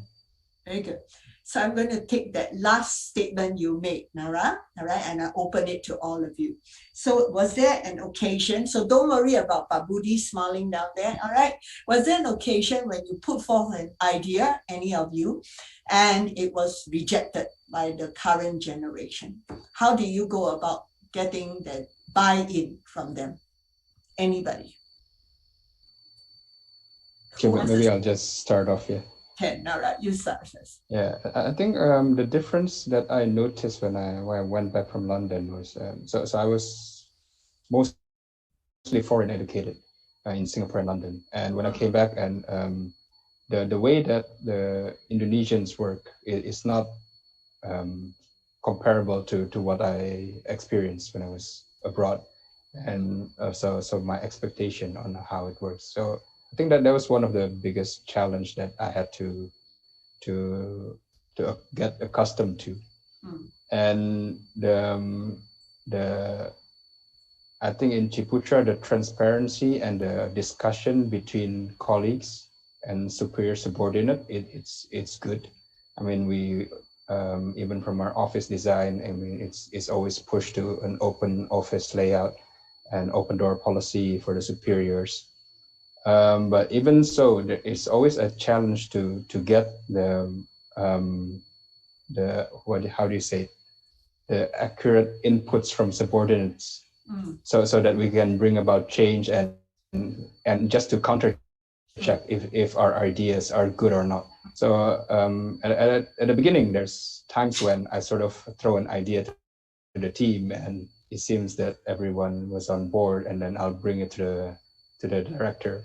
Very good. So I'm going to take that last statement you made, Nara, all right, and I open it to all of you. So was there an occasion, so don't worry about Budi smiling down there, all right? Was there an occasion when you put forth an idea, any of you, and it was rejected by the current generation? How do you go about getting the buy-in from them? Anybody? Okay, maybe I'll just start off here. Okay, all right, you start first. Yeah, I think the difference that I noticed when I went back from London was, so I was mostly foreign educated in Singapore and London. And when I came back, and the way that the Indonesians work is not comparable to what I experienced when I was abroad. And so my expectation on how it works. So I think that was one of the biggest challenge that I had to get accustomed to. And I think in Ciputra, the transparency and the discussion between colleagues and superior subordinate, it's good. I mean, we even from our office design, I mean, it's always pushed to an open office layout and open door policy for the superiors. But even so, it's always a challenge to get how do you say it? The accurate inputs from subordinates, so that we can bring about change and just to counter check if our ideas are good or not. So at the beginning, there's times when I sort of throw an idea to the team, and it seems that everyone was on board, and then I'll bring it to the director.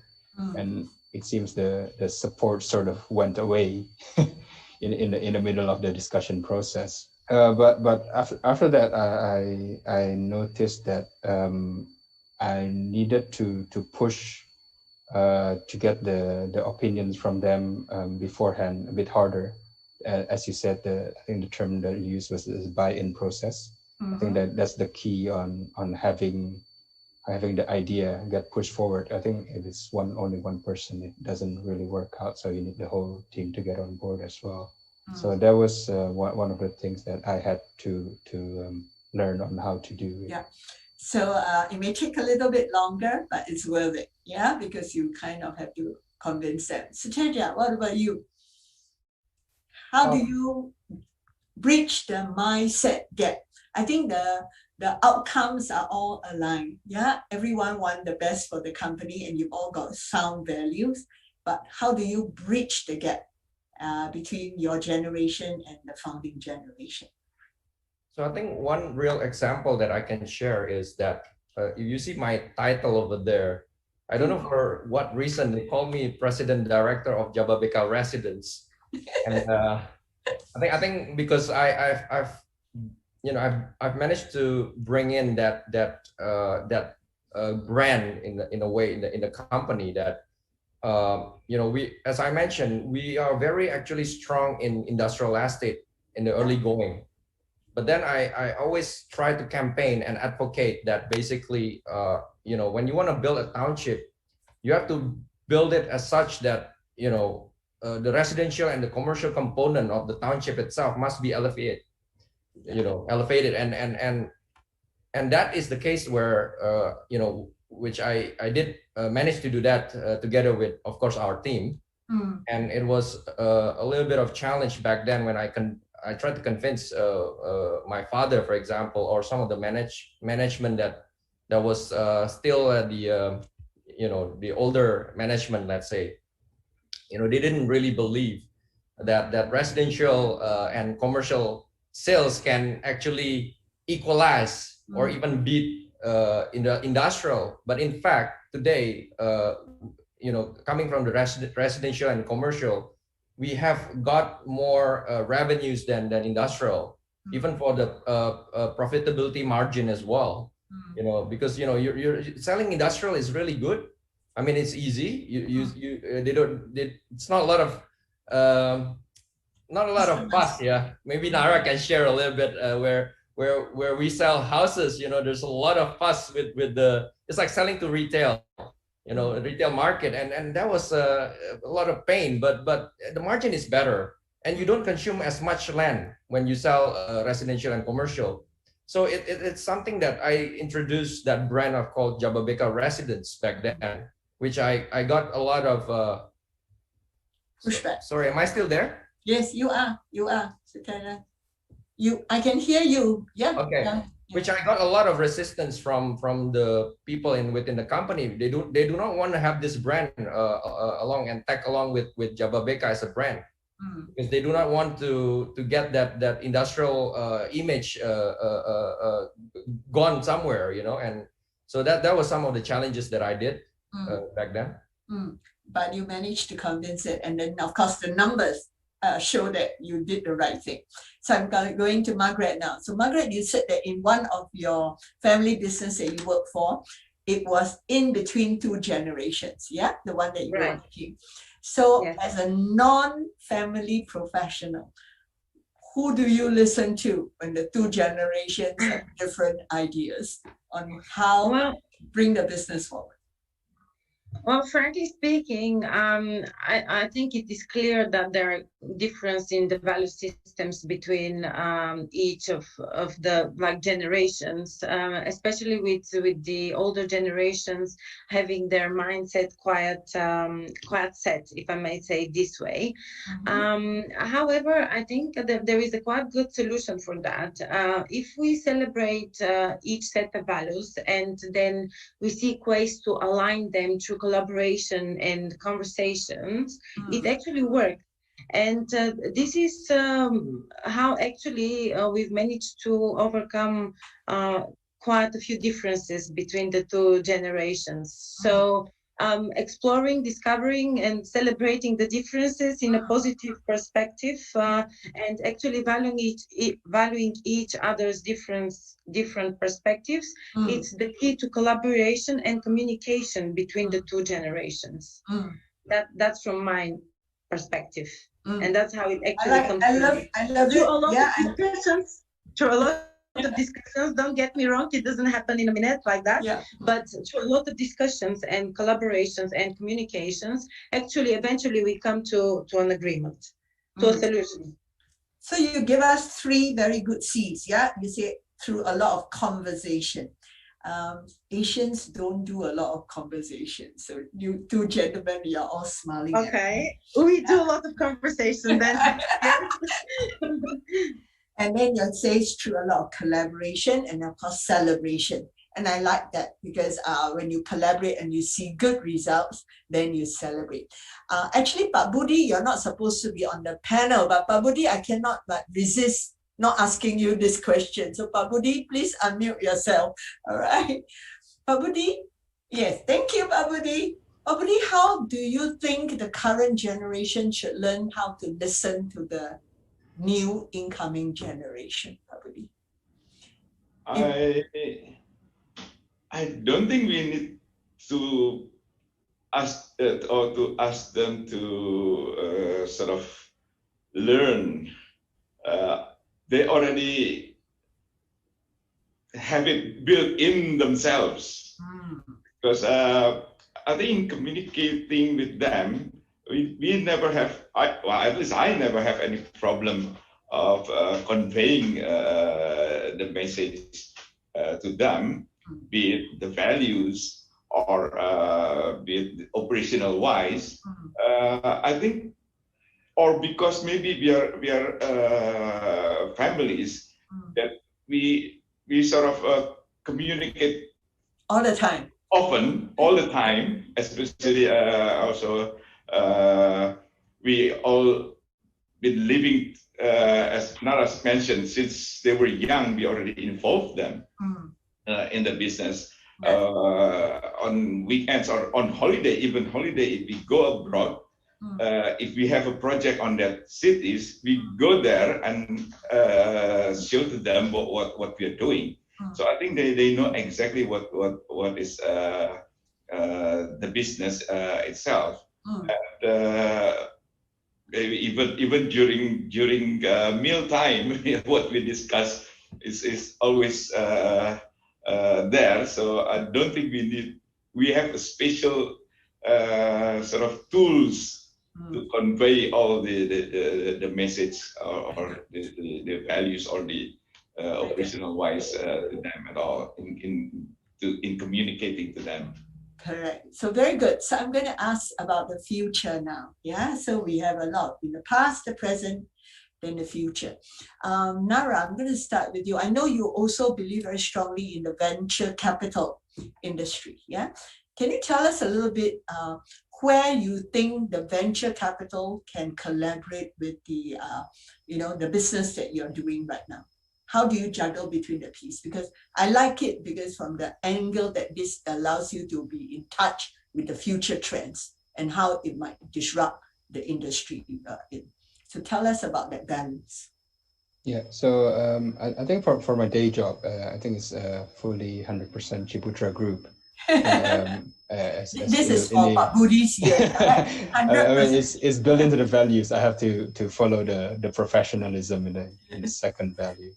And it seems the support sort of went away in the middle of the discussion process. But after that, I noticed that I needed to push to get the opinions from them beforehand a bit harder. As you said, I think the term that you used was the buy-in process. I think that's the key on having the idea get pushed forward. I think if it's only one person, it doesn't really work out. So you need the whole team to get on board as well. So that was one of the things that I had to learn on how to do it. Yeah. So it may take a little bit longer, but it's worth it. Yeah, because you kind of have to convince them. Sutedja, what about you? How do you bridge the mindset gap? I think the outcomes are all aligned. Yeah, everyone wants the best for the company, and you've all got sound values. But how do you bridge the gap between your generation and the founding generation? So I think one real example that I can share is that if you see my title over there, I don't know for what reason they call me President Director of JABABEKA Residence, and I think because I've managed to bring in that brand in a way in the company that we, as I mentioned, we are very actually strong in industrial estate in the early going. But then I always try to campaign and advocate that basically, when you want to build a township, you have to build it as such that, the residential and the commercial component of the township itself must be elevated, and that is the case where, which I did manage to do that together with, of course, our team. And it was a little bit of challenge back then when I tried to convince my father, for example, or some of the management that was still the older management, let's say, they didn't really believe that residential and commercial sales can actually equalize or even beat in the industrial. But in fact, today, coming from the residential and commercial, we have got more revenues than industrial, even for the profitability margin as well. Because you're selling industrial is really good. I mean, it's easy. It's not a lot of fuss. Yeah, maybe Nara can share a little bit where we sell houses. There's a lot of fuss with it's like selling to retail. Retail market, and that was a lot of pain, but the margin is better, and you don't consume as much land when you sell residential and commercial. So it's something that I introduced that brand of called JABABEKA Residence back then, which I got a lot of pushback. Sorry, am I still there? Yes, you are. I can hear you. Yeah. Okay. Yeah. Which I got a lot of resistance from the people within the company. They do not want to have this brand along and tag along with JABABEKA as a brand, because they do not want to get that industrial image gone somewhere, and so that was some of the challenges that I did back then. But you managed to convince it, and then of course the numbers show that you did the right thing. So I'm going to Margret now. So Margret, you said that in one of your family business that you work for, it was in between two generations, yeah? The one that you were working. So as a non-family professional, who do you listen to when the two generations have different ideas on how to bring the business forward? Well, frankly speaking, I think it is clear that there are differences in the value systems between each of the generations, especially with the older generations having their mindset quite set, if I may say this way. However, I think that there is a quite good solution for that. If we celebrate each set of values and then we seek ways to align them through collaboration and conversations, it actually works. And this is how actually we've managed to overcome quite a few differences between the two generations. So exploring, discovering, and celebrating the differences in a positive perspective, and actually valuing each other's different perspectives. It's the key to collaboration and communication between the two generations. That's from my perspective, and that's how it actually comes. I love it. Through a lot of discussions. Through a lot of discussions, don't get me wrong, it doesn't happen in a minute like that, but through a lot of discussions and collaborations and communications, actually eventually we come to an agreement, to a solution. So you give us 3 very good C's, you say through a lot of conversation. Asians don't do a lot of conversation, so you 2 gentlemen, you're all smiling. Okay, we do a lot of conversation then. And then you say it's through a lot of collaboration and of course celebration. And I like that because when you collaborate and you see good results, then you celebrate. Actually, Pak Budi, you're not supposed to be on the panel, but Pak Budi, I cannot but resist not asking you this question. So Pak Budi, please unmute yourself. All right. Pak Budi? Yes, thank you, Pak Budi. Pak Budi, how do you think the current generation should learn how to listen to the new incoming generation, Pak Budi? I don't think we need to ask them to sort of learn. They already have it built in themselves. Because I think communicating with them, we never have, at least I never have any problem of conveying the message to them, be it the values or be it operational wise. I think, or because maybe we are families that we sort of communicate all the time. Often, all the time, especially also we all been living, as Naras mentioned, since they were young, we already involved them in the business. On weekends or on holiday, even holiday, if we go abroad, if we have a project on that cities, we go there and show to them what we are doing. So I think they know exactly what is the business itself. And even during meal time, what we discuss is always there. So I don't think we have a special sort of tools to convey all the message or the values or the operational wise to them at all in communicating to them. Correct. So very good. So I'm going to ask about the future now. Yeah. So we have a lot in the past, the present, then the future. Nara, I'm going to start with you. I know you also believe very strongly in the venture capital industry. Yeah. Can you tell us a little bit where you think the venture capital can collaborate with the the business that you're doing right now? How do you juggle between the piece? Because I like it because from the angle that this allows you to be in touch with the future trends and how it might disrupt the industry in. So tell us about that balance. Yeah, so I think for my day job, I think it's fully 100% Ciputra group. This is for Pak Budi's here. I mean, it's built into the values. I have to follow the professionalism in the second value.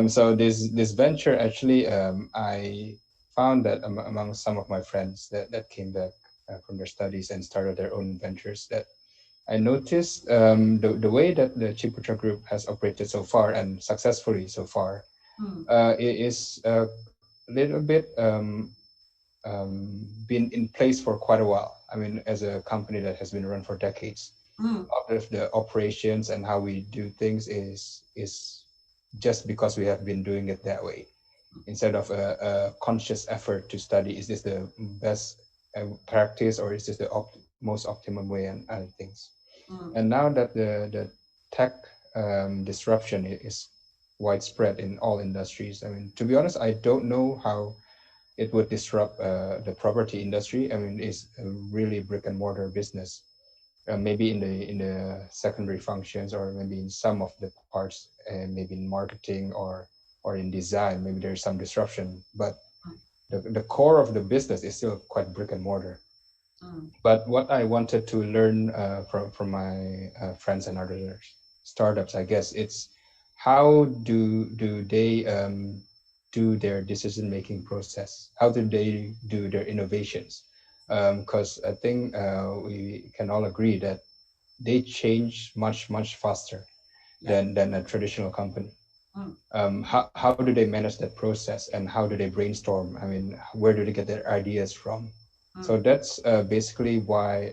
So this venture actually, I found that among some of my friends that came back from their studies and started their own ventures, that I noticed the way that the Ciputra group has operated so far and successfully so far is a little bit been in place for quite a while. I mean, as a company that has been run for decades, of the operations and how we do things is just because we have been doing it that way, instead of a conscious effort to study, is this the best practice or is this the most optimum way and other things. And now that the tech disruption is widespread in all industries, I mean, to be honest, I don't know how it would disrupt the property industry. I mean, it's a really brick and mortar business. Maybe in the secondary functions, or maybe in some of the parts, and maybe in marketing or in design, maybe there's some disruption. But the core of the business is still quite brick and mortar. But what I wanted to learn from my friends and other startups, I guess, it's how do they do their decision-making process? How do they do their innovations? Because I think we can all agree that they change much faster than a traditional company. How do they manage that process, and how do they brainstorm? I mean, where do they get their ideas from? So that's basically why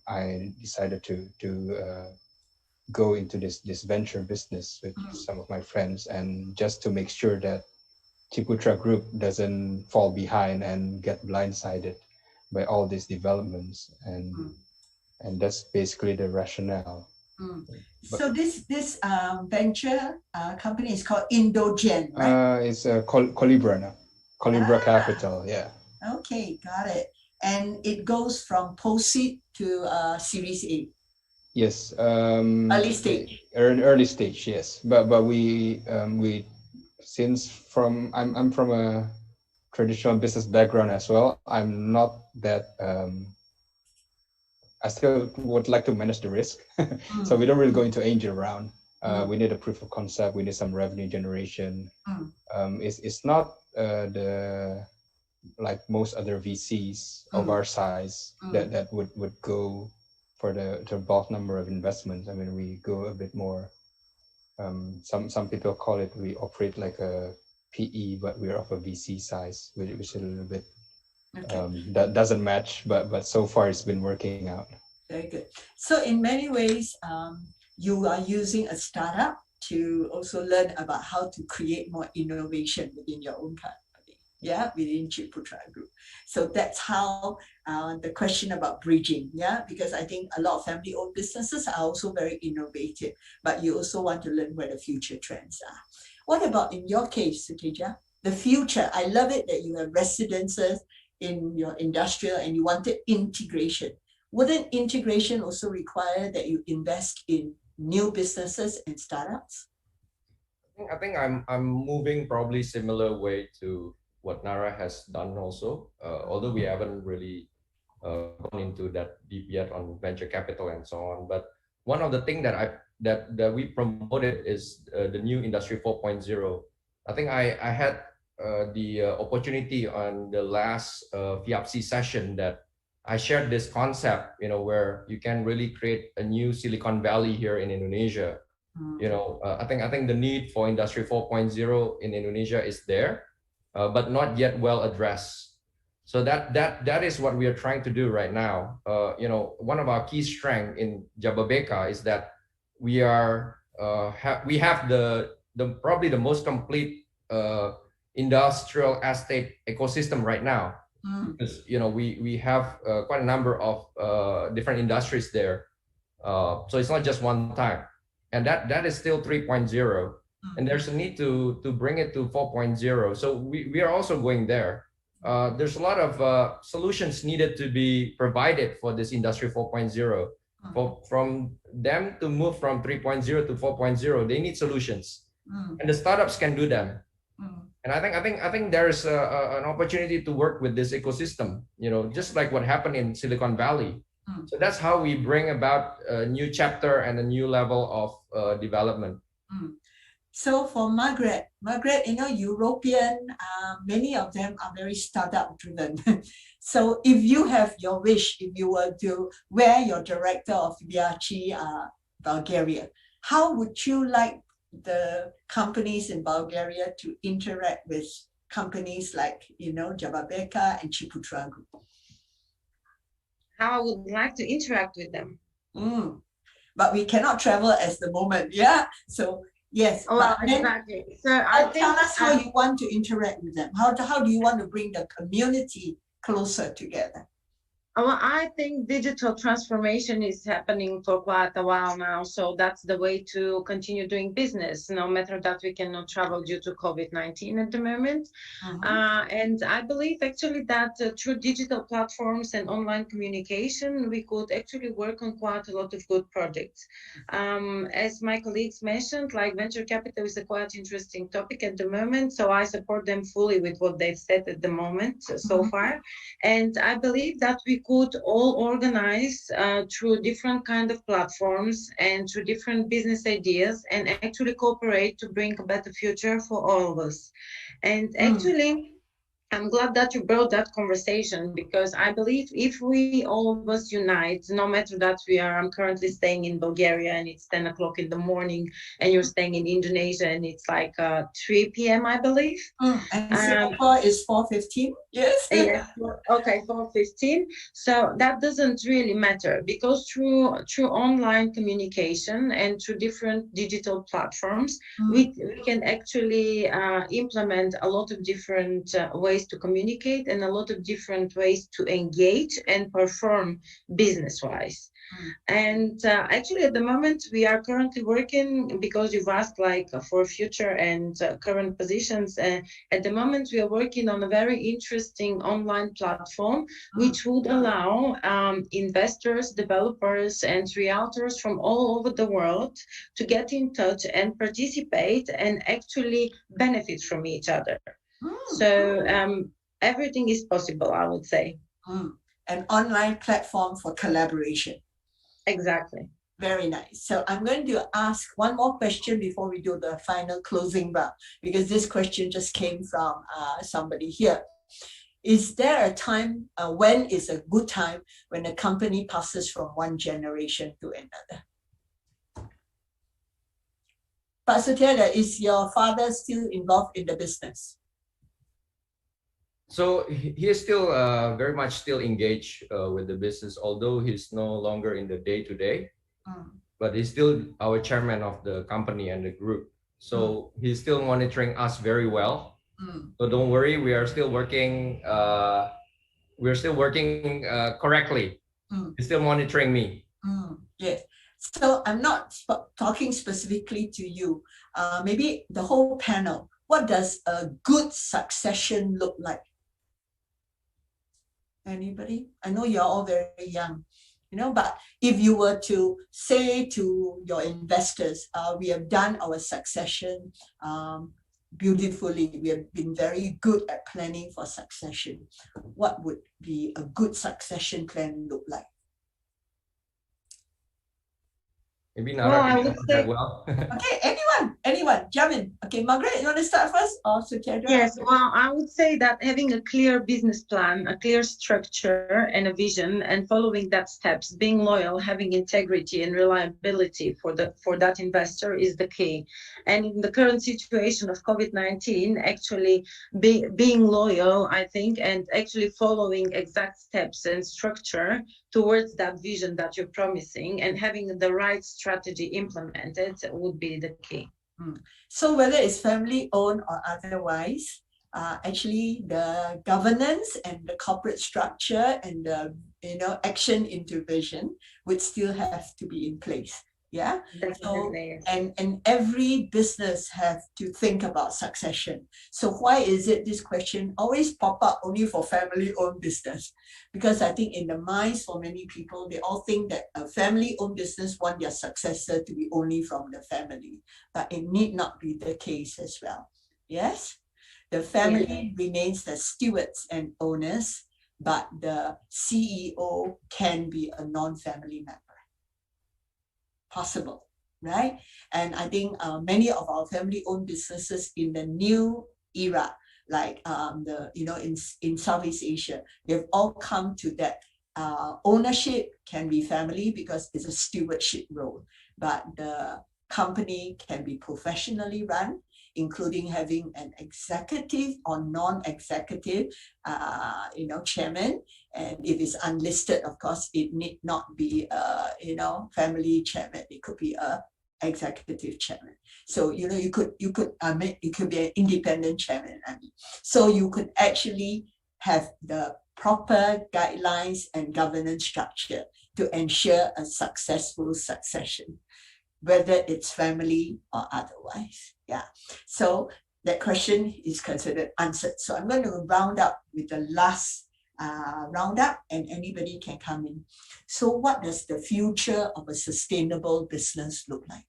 I decided to go into this venture business with some of my friends, and just to make sure that Ciputra Group doesn't fall behind and get blindsided by all these developments, and that's basically the rationale. So this venture company is called Indogen, right? It's Colibra now. Colibra Capital, yeah. Okay, got it. And it goes from post-seed to Series A. Yes. Early stage. Early stage, yes. But we since I'm from a traditional business background as well. I'm not that. I still would like to manage the risk, so we don't really go into angel round. We need a proof of concept. We need some revenue generation. It's not like most other VCs of our size that would go for the bulk number of investments. I mean, we go a bit more. Some people call it, we operate like a PE, but we're of a VC size, which is a little bit that doesn't match. But so far it's been working out. Very good. So in many ways, you are using a startup to also learn about how to create more innovation within your own company, within Ciputra Group. So that's how the question about bridging, because I think a lot of family-owned businesses are also very innovative, but you also want to learn where the future trends are. What about in your case, Sutedja? The future, I love it that you have residences in your industrial and you wanted integration. Wouldn't integration also require that you invest in new businesses and startups? I think I'm moving probably similar way to what Nara has done also, although we haven't really gone into that deep yet on venture capital and so on. But one of the things that we promoted is the new Industry 4.0. I think I had the opportunity on the last FIABCI session that I shared this concept, where you can really create a new Silicon Valley here in Indonesia. I think the need for Industry 4.0 in Indonesia is there, but not yet well addressed. So that is what we are trying to do right now. One of our key strengths in JABABEKA is that we have the probably the most complete industrial estate ecosystem right now. Because we have quite a number of different industries there, so it's not just one time, and that is still 3.0, and there's a need to bring it to 4.0. So we are also going there. There's a lot of solutions needed to be provided for this Industry 4.0. From them to move from 3.0 to 4.0, they need solutions, and the startups can do them. And I think there's an opportunity to work with this ecosystem, just like what happened in Silicon Valley. So that's how we bring about a new chapter and a new level of development. So for Margret, European, many of them are very startup driven. So if you have your wish, if you were to wear your director of FIABCI Bulgaria, how would you like the companies in Bulgaria to interact with companies like, JABABEKA and Ciputra Group? How I would like to interact with them. But we cannot travel at the moment, So yes. Exactly. So tell us how you want to interact with them. How do you want to bring the community closer together? Well, I think digital transformation is happening for quite a while now. So that's the way to continue doing business, no matter that we cannot travel due to COVID-19 at the moment. And I believe actually that through digital platforms and online communication, we could actually work on quite a lot of good projects. As my colleagues mentioned, like venture capital is a quite interesting topic at the moment. So I support them fully with what they've said at the moment so far. And I believe that we could all organize through different kind of platforms and through different business ideas and actually cooperate to bring a better future for all of us. And actually, I'm glad that you brought that conversation, because I believe if we all of us unite, no matter that I'm currently staying in Bulgaria and it's 10 o'clock in the morning, and you're staying in Indonesia and it's like 3 p.m. I believe. And Singapore is 4:15. Yes. Yeah. Okay, 4:15. So that doesn't really matter, because through online communication and through different digital platforms, we can actually implement a lot of different ways to communicate and a lot of different ways to engage and perform business-wise. And actually, at the moment, we are currently working, because you've asked like for future and current positions. At the moment, we are working on a very interesting online platform, which would allow investors, developers, and realtors from all over the world to get in touch and participate and actually benefit from each other. So everything is possible, I would say. An online platform for collaboration. Exactly. Very nice. So I'm going to ask one more question before we do the final closing round, because this question just came from somebody here. Is there a time, when is a good time when a company passes from one generation to another? But Sutedja, is your father still involved in the business? So he is still very much still engaged with the business, although he's no longer in the day-to-day, but he's still our chairman of the company and the group. So he's still monitoring us very well. So don't worry, we are still working. Correctly. He's still monitoring me. Yes. So I'm not talking specifically to you. Maybe the whole panel. What does a good succession look like? Anybody? I know you're all very young, but if you were to say to your investors, we have done our succession beautifully. We have been very good at planning for succession. What would be a good succession plan look like? Maybe Nararya can answer that well. Okay, anyone, jump in. Okay, Margret, you want to start first, or Sutedja? Yes, well, I would say that having a clear business plan, a clear structure and a vision, and following that steps, being loyal, having integrity and reliability for that investor is the key. And in the current situation of COVID-19, actually being loyal, I think, and actually following exact steps and structure towards that vision that you're promising, and having the right strategy implemented would be the key. So whether it's family owned or otherwise, actually the governance and the corporate structure and the action into vision would still have to be in place. Yeah. Definitely. So, and every business have to think about succession. So why is it this question always pop up only for family-owned business? Because I think in the minds for many people, they all think that a family-owned business want their successor to be only from the family, but it need not be the case as well. Yes, the family remains the stewards and owners, but the CEO can be a non-family member. Possible, right? And I think many of our family-owned businesses in the new era, like in Southeast Asia, they've all come to that ownership can be family because it's a stewardship role, but the company can be professionally run, including having an executive or non-executive, chairman. And if it's unlisted, of course, it need not be family chairman. It could be a executive chairman. So it could be an independent chairman. So you could actually have the proper guidelines and governance structure to ensure a successful succession, whether it's family or otherwise. Yeah. So that question is considered answered. So I'm going to round up with the last roundup, and anybody can come in. So what does the future of a sustainable business look like?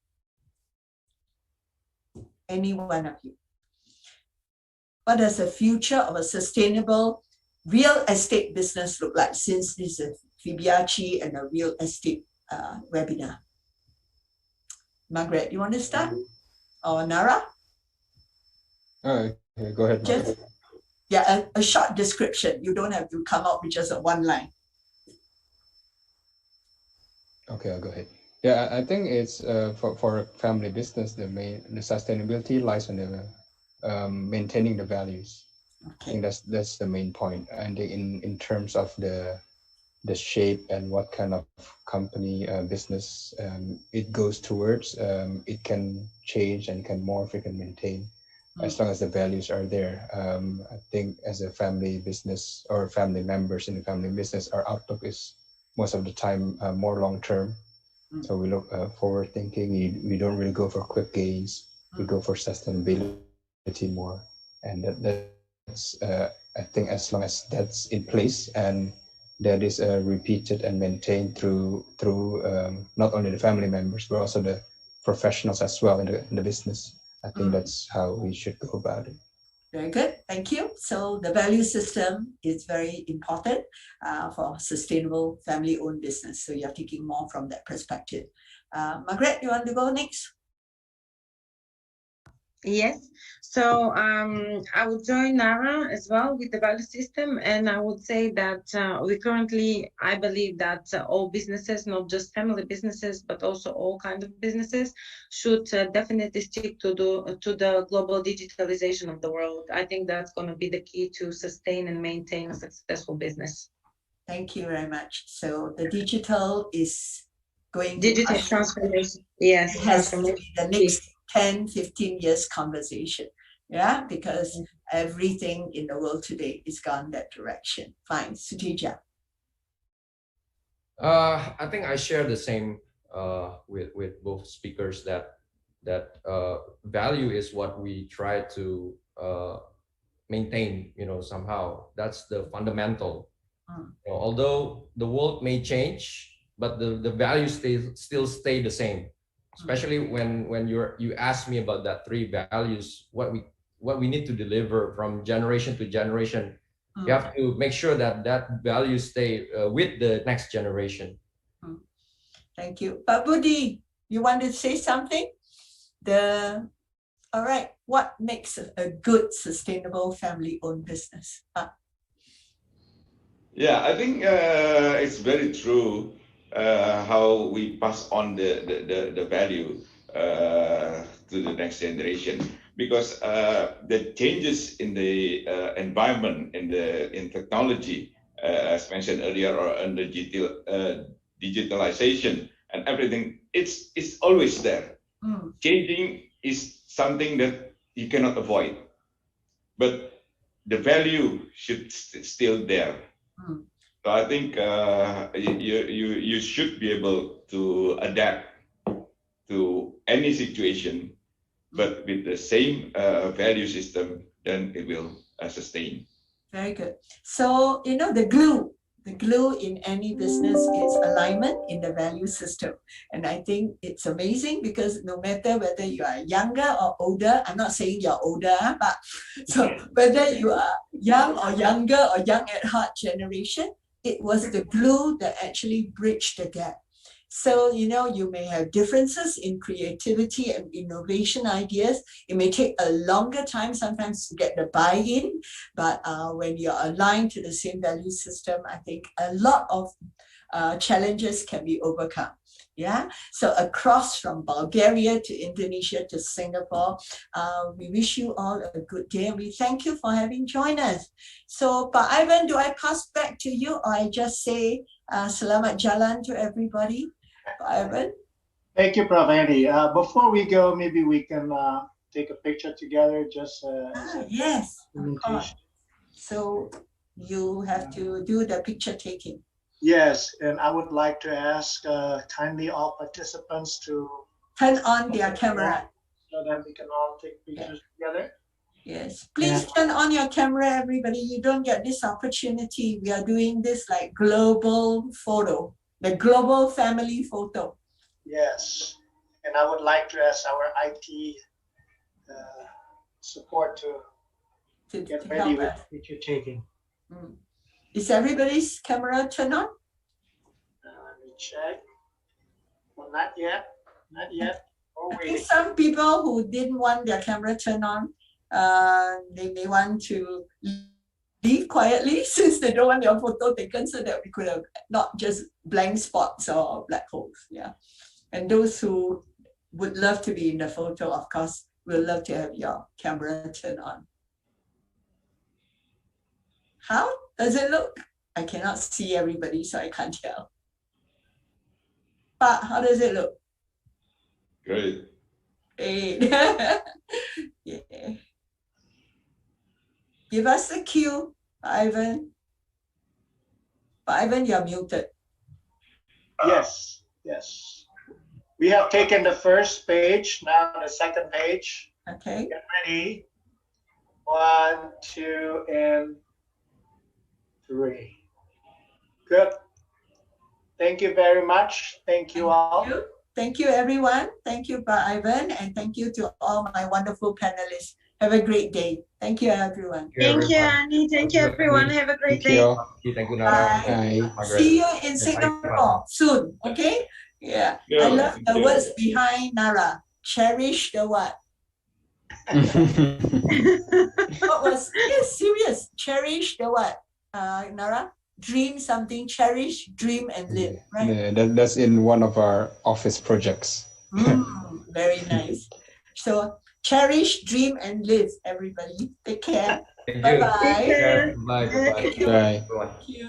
Any one of you? What does the future of a sustainable real estate business look like, since this is a FIABCI and a real estate webinar? Margret, you want to start? Or Nara? Okay, go ahead. Just, yeah, a short description. You don't have to come up with just a one line. Okay, I'll go ahead. Yeah, I think it's for a family business, the sustainability lies on the maintaining the values. Okay. I think that's the main point. And in terms of the shape and what kind of company business it goes towards, it can change and can morph, it can maintain, as long as the values are there. I think as a family business or family members in the family business, our outlook is most of the time more long term. So we look forward thinking. We don't really go for quick gains. We go for sustainability more, and that's I think as long as that's in place and that is repeated and maintained through not only the family members but also the professionals as well in the business. I think that's how we should go about it. Very good, thank you. So the value system is very important for sustainable family-owned business. So you're taking more from that perspective. Margret, you want to go next? Yes, so I would join Nara as well with the value system, and I would say that I believe that all businesses, not just family businesses, but also all kinds of businesses, should definitely stick to the global digitalization of the world. I think that's going to be the key to sustain and maintain a successful business. Thank you very much. So the digital is going digital to transformation. Yes, it has to be the next 10, 15 years conversation. Yeah, because everything in the world today is gone that direction. Fine, Sutedja. I think I share the same with both speakers, that value is what we try to maintain, somehow. That's the fundamental. Although the world may change, but the values still stay the same. Especially when you ask me about that 3 values, what we need to deliver from generation to generation. You have to make sure that value stay with the next generation. Thank you. But Budi, you want to say something? All right, what makes a good sustainable family-owned business? Yeah, I think it's very true how we pass on the value to the next generation, because the changes in the environment, in technology, as mentioned earlier, or under digitalization and everything, it's always there. Changing is something that you cannot avoid, but the value should still there. So I think you should be able to adapt to any situation, but with the same value system, then it will sustain. Very good. So, the glue in any business is alignment in the value system. And I think it's amazing, because no matter whether you are younger or older, I'm not saying you're older, but so whether you are young or younger or young at heart generation, it was the glue that actually bridged the gap. So, you may have differences in creativity and innovation ideas. It may take a longer time sometimes to get the buy-in, but when you're aligned to the same value system, I think a lot of challenges can be overcome. Yeah, so across from Bulgaria to Indonesia to Singapore, we wish you all a good day, and we thank you for having joined us. So, Pak Ivan, do I pass back to you, or I just say selamat jalan to everybody? Pak Ivan? Thank you, Prof. Andy. Before we go, maybe we can take a picture together, just yes, of course. So you have to do the picture taking. Yes, and I would like to ask kindly all participants to Turn on their camera. so that we can all take pictures together. Yes, please turn on your camera, everybody. You don't get this opportunity. We are doing this like global photo, the global family photo. Yes, and I would like to ask our IT support to get ready help with us. picture taking. Is everybody's camera turned on? Let me check. Well, not yet. Not yet. I think some people who didn't want their camera turned on, they may want to leave quietly since they don't want their photo taken, so that we could have not just blank spots or black holes. Yeah. And those who would love to be in the photo, of course, will love to have your camera turned on. How does it look? I cannot see everybody, so I can't tell. But how does it look? Great. Great. Yeah. Give us a cue, Ivan. Ivan, you're muted. Yes, yes. We have taken the first page, now the second page. Okay. Get ready. 1, 2, and 3. Good. Thank you very much. Thank you all. Thank you, everyone. Thank you, Ivan, and thank you to all my wonderful panelists. Have a great day. Thank you, everyone. Thank you, Annie. Thank you, everyone. Have a great day. Thank you, Bye. Margret. See you in Singapore soon. Okay? Yeah. Yeah, I love thank the you. words behind Nara. Cherish the what? What was? Yes, serious. Cherish the what? Nara. Dream something. Cherish, dream, and live. Right? Yeah, that's in one of our office projects. Very nice. So cherish, dream, and live, everybody. Take care. Thank you. Bye-bye. Take care. Bye. Bye. Bye. Thank you.